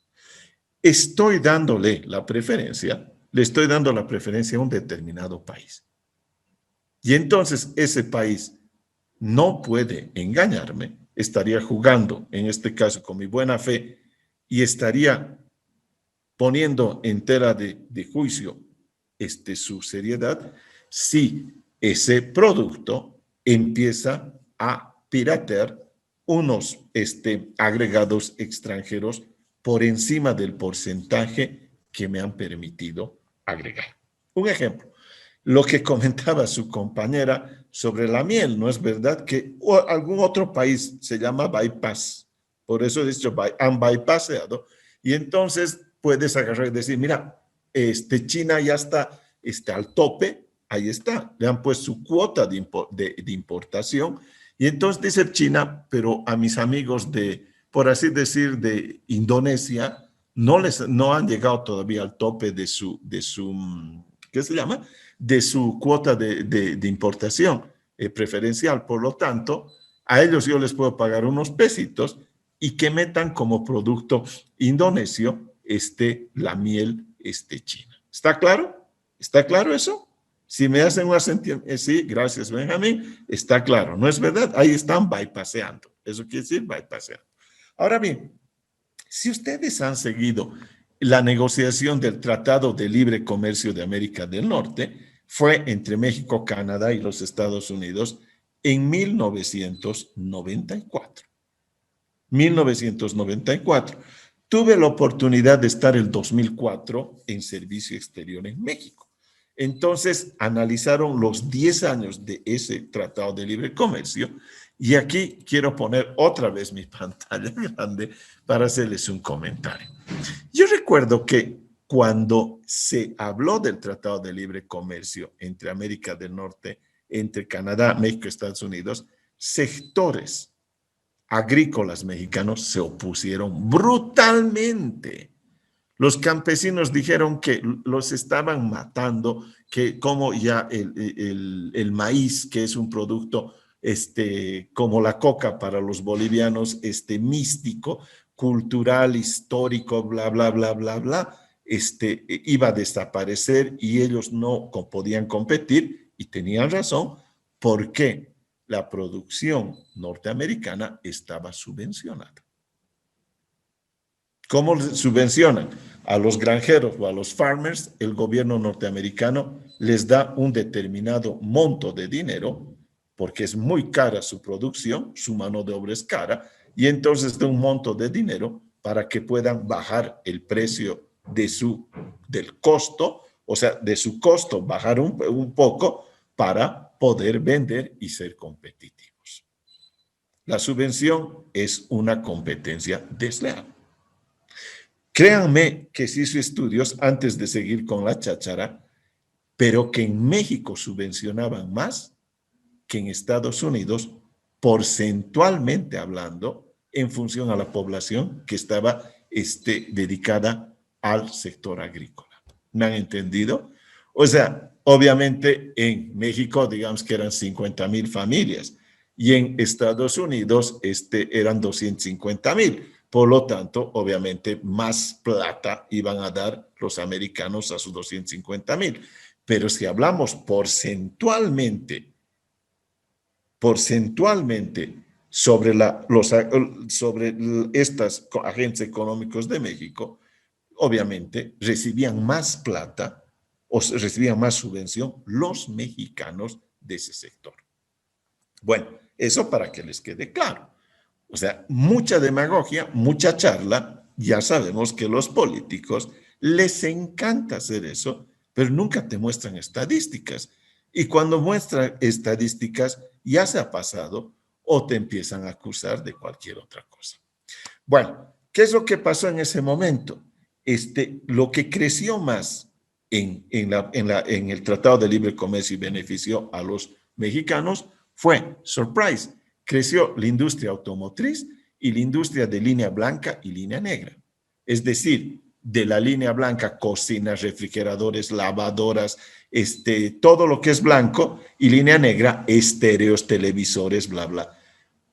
[SPEAKER 2] Estoy dándole la preferencia, le estoy dando la preferencia a un determinado país. Y entonces ese país no puede engañarme, estaría jugando, en este caso, con mi buena fe y estaría poniendo en tela de juicio su seriedad si ese producto empieza a piratear unos agregados extranjeros por encima del porcentaje que me han permitido agregar. Un ejemplo, lo que comentaba su compañera sobre la miel, ¿no es verdad? Que algún otro país se llama bypass, por eso he dicho han bypassado, y entonces puedes agarrar y decir, mira, China ya está al tope, ahí está, le han puesto su cuota de importación, y entonces dice China, pero a mis amigos por así decir, de Indonesia, no han llegado todavía al tope de su ¿qué se llama? De su cuota de importación preferencial. Por lo tanto, a ellos yo les puedo pagar unos pesitos y que metan como producto indonesio la miel china. ¿Está claro? ¿Está claro eso? Si me hacen una sí, gracias, Benjamín, está claro. ¿No es verdad? Ahí están bypaseando. Eso quiere decir bypaseando. Ahora bien, si ustedes han seguido la negociación del Tratado de Libre Comercio de América del Norte, fue entre México, Canadá y los Estados Unidos en 1994. 1994. Tuve la oportunidad de estar el 2004 en servicio exterior en México. Entonces, analizaron los 10 años de ese Tratado de Libre Comercio y aquí quiero poner otra vez mi pantalla grande para hacerles un comentario. Yo recuerdo que cuando se habló del Tratado de Libre Comercio entre América del Norte, entre Canadá, México y Estados Unidos, sectores agrícolas mexicanos se opusieron brutalmente. Los campesinos dijeron que los estaban matando, que como ya el maíz, que es un producto como la coca para los bolivianos, místico, cultural, histórico, bla, bla, bla, bla, bla, iba a desaparecer y ellos no podían competir y tenían razón porque la producción norteamericana estaba subvencionada. ¿Cómo subvencionan? A los granjeros o a los farmers, el gobierno norteamericano les da un determinado monto de dinero porque es muy cara su producción, su mano de obra es cara, y entonces da un monto de dinero para que puedan bajar el precio del costo, o sea, de su costo, bajar un poco para poder vender y ser competitivos. La subvención es una competencia desleal. Créanme que se hizo estudios antes de seguir con la cháchara, pero que en México subvencionaban más que en Estados Unidos, porcentualmente hablando, en función a la población que estaba dedicada al sector agrícola. ¿Me han entendido? O sea, obviamente en México, digamos que eran 50,000 familias y en Estados Unidos eran 250,000. Por lo tanto, obviamente, más plata iban a dar los americanos a sus 250,000. Pero si hablamos porcentualmente sobre estos agentes económicos de México, obviamente recibían más plata o recibían más subvención los mexicanos de ese sector. Bueno, eso para que les quede claro. O sea, mucha demagogia, mucha charla. Ya sabemos que los políticos les encanta hacer eso, pero nunca te muestran estadísticas. Y cuando muestran estadísticas, ya se ha pasado o te empiezan a acusar de cualquier otra cosa. Bueno, ¿qué es lo que pasó en ese momento? Lo que creció más en el Tratado de Libre Comercio y benefició a los mexicanos fue, surprise, creció la industria automotriz y la industria de línea blanca y línea negra. Es decir, de la línea blanca, cocinas, refrigeradores, lavadoras, todo lo que es blanco, y línea negra, estéreos, televisores, bla, bla.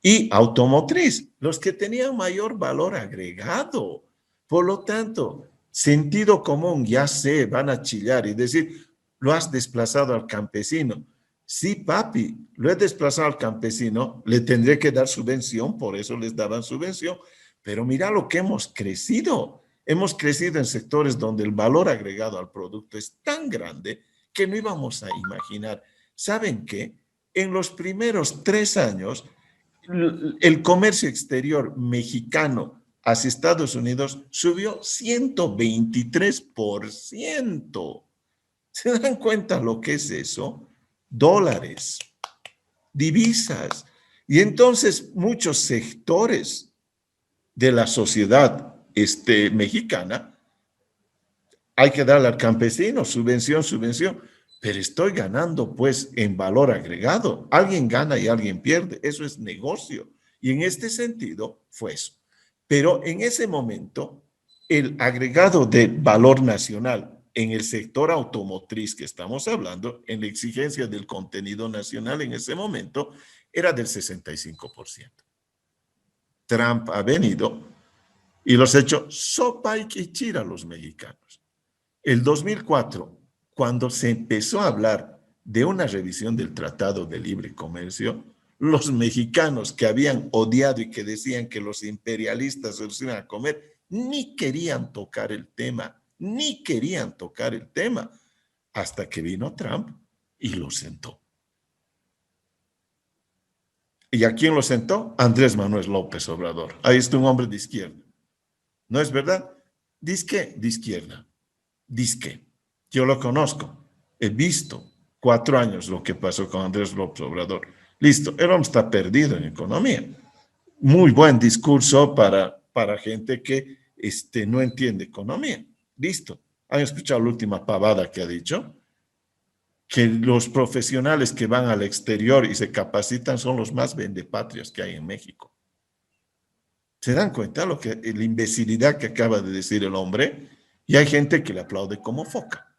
[SPEAKER 2] Y automotriz, los que tenían mayor valor agregado. Por lo tanto, sentido común, ya sé, van a chillar y decir, lo has desplazado al campesino. Sí, papi, lo he desplazado al campesino, le tendré que dar subvención, por eso les daban subvención, pero mira lo que hemos crecido. Hemos crecido en sectores donde el valor agregado al producto es tan grande que no íbamos a imaginar. ¿Saben qué? En los primeros 3 años, el comercio exterior mexicano hacia Estados Unidos subió 123%. ¿Se dan cuenta lo que es eso? Dólares, divisas. Y entonces muchos sectores de la sociedad mexicana hay que darle al campesino subvención, subvención, pero estoy ganando pues en valor agregado. Alguien gana y alguien pierde, eso es negocio. Y en este sentido fue eso. Pero en ese momento, el agregado de valor nacional en el sector automotriz que estamos hablando, en la exigencia del contenido nacional en ese momento, era del 65%. Trump ha venido y los ha hecho sopa y quichira a los mexicanos. El 2004, cuando se empezó a hablar de una revisión del Tratado de Libre Comercio, los mexicanos que habían odiado y que decían que los imperialistas se los iban a comer, ni querían tocar el tema, hasta que vino Trump y lo sentó. ¿Y a quién lo sentó? Andrés Manuel López Obrador. Ahí está un hombre de izquierda. ¿No es verdad? Disque de izquierda. Disque. Yo lo conozco. He visto 4 años lo que pasó con Andrés López Obrador. Listo, el hombre está perdido en economía. Muy buen discurso para gente que no entiende economía. Listo. ¿Han escuchado la última pavada que ha dicho? Que los profesionales que van al exterior y se capacitan son los más vendepatrias que hay en México. ¿Se dan cuenta la imbecilidad que acaba de decir el hombre? Y hay gente que le aplaude como foca.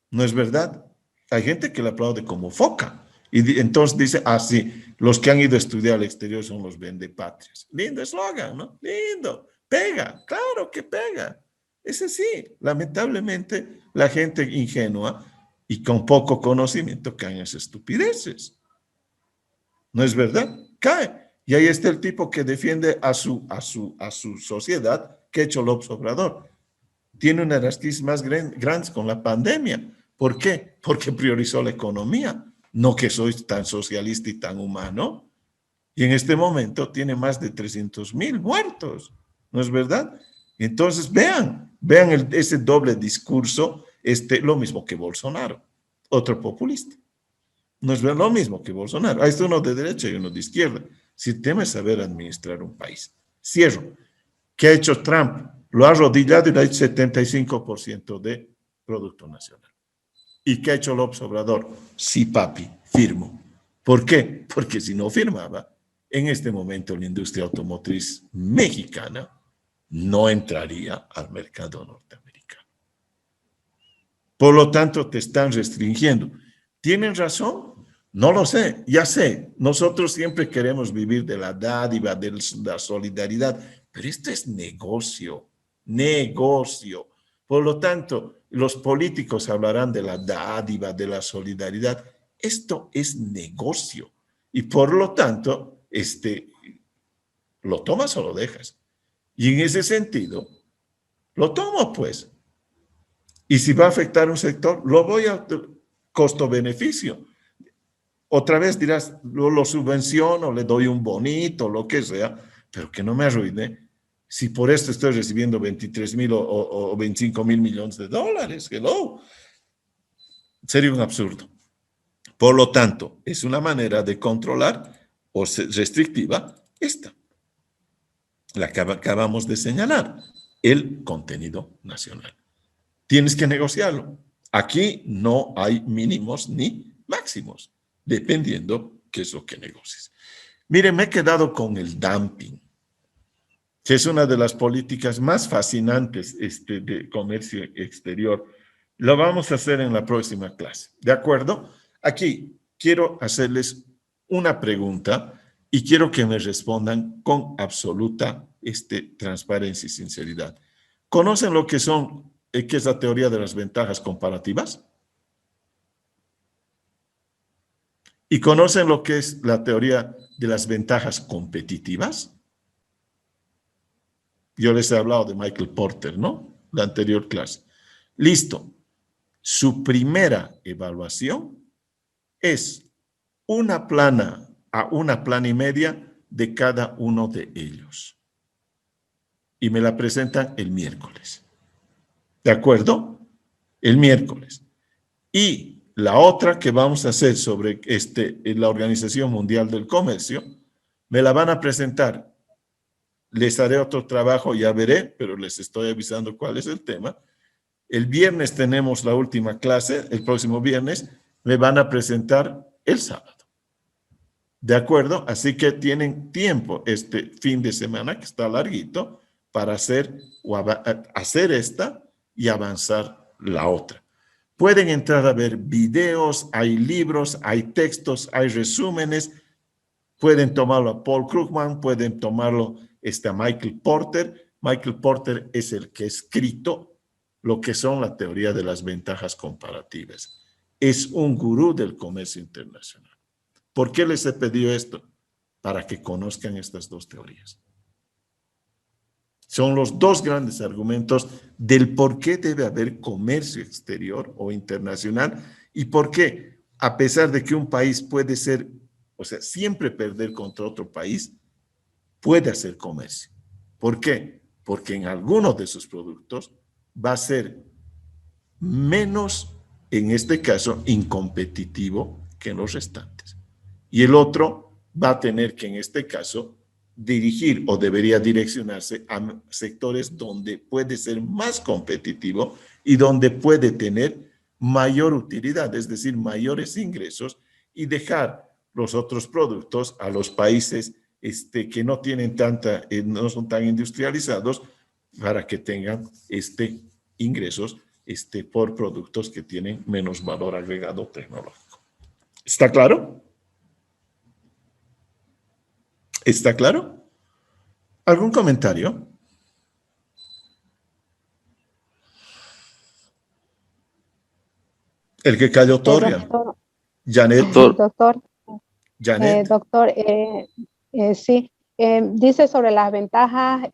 [SPEAKER 2] ¿No es verdad? Hay gente que le aplaude como foca. Y entonces dice, sí, los que han ido a estudiar al exterior son los vendepatrias. Lindo eslogan, ¿no? Lindo. Pega, claro que pega. Es así. Lamentablemente, la gente ingenua y con poco conocimiento caen en esas estupideces. ¿No es verdad? Cae. Y ahí está el tipo que defiende a su sociedad que ha hecho López Obrador. Tiene una de las crisis más grandes con la pandemia. ¿Por qué? Porque priorizó la economía. No que soy tan socialista y tan humano. Y en este momento tiene más de 300,000 muertos. ¿No es verdad? Entonces vean ese doble discurso, lo mismo que Bolsonaro, otro populista. No es lo mismo que Bolsonaro. Ahí está uno de derecha y uno de izquierda. Si el tema es saber administrar un país. Cierro. ¿Qué ha hecho Trump? Lo ha arrodillado y le ha hecho 75% de Producto Nacional. ¿Y qué ha hecho López Obrador? Sí, papi, firmo. ¿Por qué? Porque si no firmaba, en este momento la industria automotriz mexicana no entraría al mercado norteamericano. Por lo tanto, te están restringiendo. ¿Tienen razón? No lo sé, ya sé. Nosotros siempre queremos vivir de la dádiva, de la solidaridad, pero esto es negocio. Por lo tanto, los políticos hablarán de la dádiva, de la solidaridad. Esto es negocio. Y por lo tanto, ¿lo tomas o lo dejas? Y en ese sentido, lo tomo pues. Y si va a afectar un sector, lo voy a costo-beneficio. Otra vez dirás, lo subvenciono, le doy un bonito, lo que sea, pero que no me arruine. Si por esto estoy recibiendo 23,000 o 25,000 millones de dólares, hello, sería un absurdo. Por lo tanto, es una manera de controlar o restrictiva esta, la que acabamos de señalar, el contenido nacional. Tienes que negociarlo. Aquí no hay mínimos ni máximos, dependiendo qué es lo que negocies. Miren, me he quedado con el dumping, que es una de las políticas más fascinantes de comercio exterior. Lo vamos a hacer en la próxima clase, ¿de acuerdo? Aquí quiero hacerles una pregunta y quiero que me respondan con absoluta transparencia y sinceridad. ¿Conocen lo que qué es la teoría de las ventajas comparativas? ¿Y conocen lo que es la teoría de las ventajas competitivas? Yo les he hablado de Michael Porter, ¿no? La anterior clase. Listo. Su primera evaluación es una plana a una plana y media de cada uno de ellos. Y me la presentan el miércoles. ¿De acuerdo? El miércoles. Y la otra que vamos a hacer sobre la Organización Mundial del Comercio, me la van a presentar. Les haré otro trabajo, ya veré, pero les estoy avisando cuál es el tema. El viernes tenemos la última clase, el próximo viernes me van a presentar el sábado. ¿De acuerdo? Así que tienen tiempo este fin de semana, que está larguito, para hacer esta y avanzar la otra. Pueden entrar a ver videos, hay libros, hay textos, hay resúmenes. Pueden tomarlo a Paul Krugman, pueden tomarlo a Michael Porter. Michael Porter es el que ha escrito lo que son la teoría de las ventajas comparativas. Es un gurú del comercio internacional. ¿Por qué les he pedido esto? Para que conozcan estas dos teorías. Son los dos grandes argumentos del por qué debe haber comercio exterior o internacional y por qué, a pesar de que un país puede ser, o sea, siempre perder contra otro país, puede hacer comercio. ¿Por qué? Porque en algunos de sus productos va a ser menos, en este caso, incompetitivo que en los restantes. Y el otro va a tener que, en este caso, dirigir o debería direccionarse a sectores donde puede ser más competitivo y donde puede tener mayor utilidad, es decir, mayores ingresos, y dejar los otros productos a los países que no tienen no son tan industrializados para que tengan ingresos por productos que tienen menos valor agregado tecnológico. ¿Está claro? ¿Está claro? ¿Algún comentario? El que cayó Torria. Janet.
[SPEAKER 7] Doctor,
[SPEAKER 2] Janet.
[SPEAKER 7] Sí, dice sobre las ventajas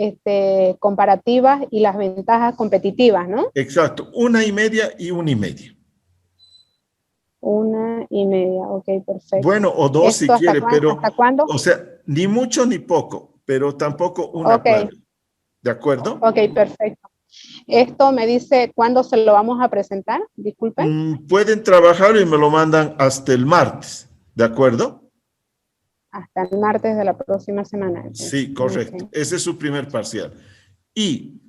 [SPEAKER 7] comparativas y las ventajas competitivas, ¿no?
[SPEAKER 2] Exacto, 1,5 y 1,5.
[SPEAKER 7] 1,5, ok, perfecto.
[SPEAKER 2] Bueno, o 2 si quiere, pero...
[SPEAKER 7] ¿Hasta cuándo?
[SPEAKER 2] O sea, ni mucho ni poco, pero tampoco una clave. ¿De acuerdo?
[SPEAKER 7] Ok, perfecto. Esto me dice, ¿cuándo se lo vamos a presentar? Disculpen.
[SPEAKER 2] Pueden trabajar y me lo mandan hasta el martes, ¿de acuerdo?
[SPEAKER 7] Hasta el martes de la próxima semana.
[SPEAKER 2] Sí, correcto. Okay. Ese es su primer parcial. Y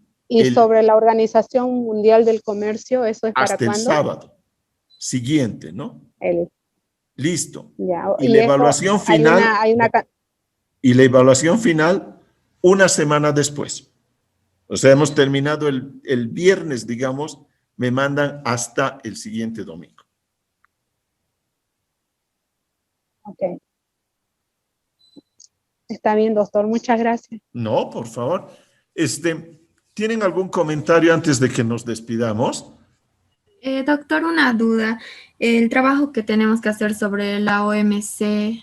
[SPEAKER 7] sobre la Organización Mundial del Comercio, ¿eso es para cuándo?
[SPEAKER 2] Hasta el sábado siguiente, ¿no? Listo.
[SPEAKER 7] Ya.
[SPEAKER 2] Y la evaluación final. Y la evaluación final una semana después. O sea, hemos terminado el viernes, digamos, me mandan hasta el siguiente domingo.
[SPEAKER 7] Ok. Está bien, doctor. Muchas gracias.
[SPEAKER 2] No, por favor. ¿Tienen algún comentario antes de que nos despidamos?
[SPEAKER 1] Doctor, una duda. El trabajo que tenemos que hacer sobre la OMC,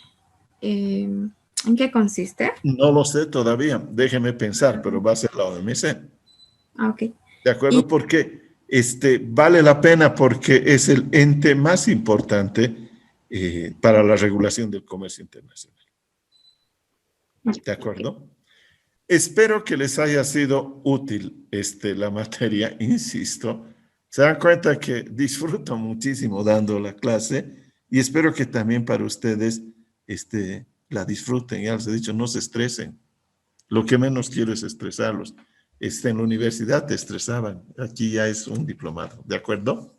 [SPEAKER 1] ¿en qué consiste?
[SPEAKER 2] No lo sé todavía. Déjeme pensar, pero va a ser la OMC.
[SPEAKER 1] Ok.
[SPEAKER 2] ¿De acuerdo? Porque vale la pena porque es el ente más importante para la regulación del comercio internacional. ¿De acuerdo? Espero que les haya sido útil la materia, insisto. Se dan cuenta que disfruto muchísimo dando la clase y espero que también para ustedes la disfruten. Ya les he dicho, no se estresen. Lo que menos quiero es estresarlos. En la universidad te estresaban. Aquí ya es un diplomado. ¿De acuerdo?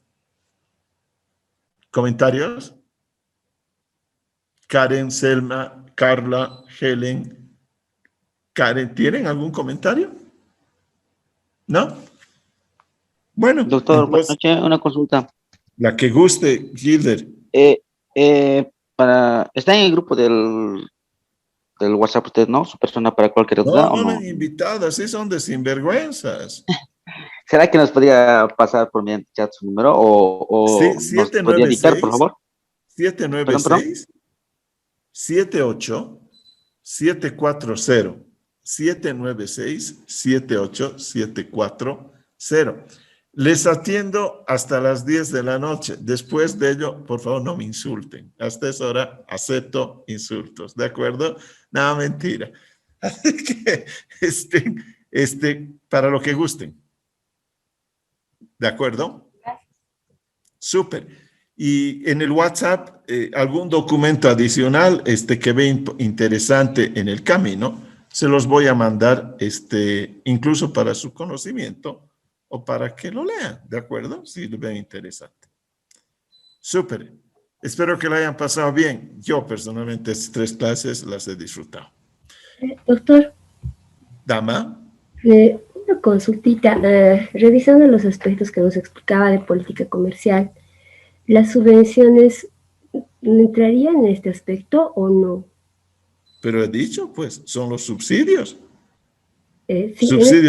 [SPEAKER 2] ¿Comentarios? Karen, Selma, Carla, Helen. Karen, ¿tienen algún comentario? ¿No? Bueno.
[SPEAKER 4] Doctor, buenas noches, una consulta.
[SPEAKER 2] La que guste, Gilder.
[SPEAKER 4] ¿Está en el grupo del WhatsApp usted, no? Su persona para cualquier duda.
[SPEAKER 2] No, no, invitadas, sí son de sinvergüenzas.
[SPEAKER 4] ¿Será que nos podría pasar por mediante chat su número o
[SPEAKER 2] sí,
[SPEAKER 4] nos podría dictar, por favor?
[SPEAKER 2] 796 78 740 796 78 740. Les atiendo hasta las 10 de la noche. Después de ello, por favor, no me insulten. Hasta esa hora acepto insultos, ¿de acuerdo? No, mentira. Así que, para lo que gusten. ¿De acuerdo? Súper. Y en el WhatsApp, algún documento adicional que ve interesante en el camino, se los voy a mandar, incluso para su conocimiento, o para que lo lean, ¿de acuerdo? Si lo ven interesante. Súper. Espero que lo hayan pasado bien. Yo personalmente estas 3 clases las he disfrutado.
[SPEAKER 6] Doctor,
[SPEAKER 2] Dama.
[SPEAKER 6] una consultita. Revisando los aspectos que nos explicaba de política comercial, ¿las subvenciones entrarían en este aspecto o no?
[SPEAKER 2] Pero he dicho, pues, son los subsidios.
[SPEAKER 6] Sí,
[SPEAKER 2] Subsidios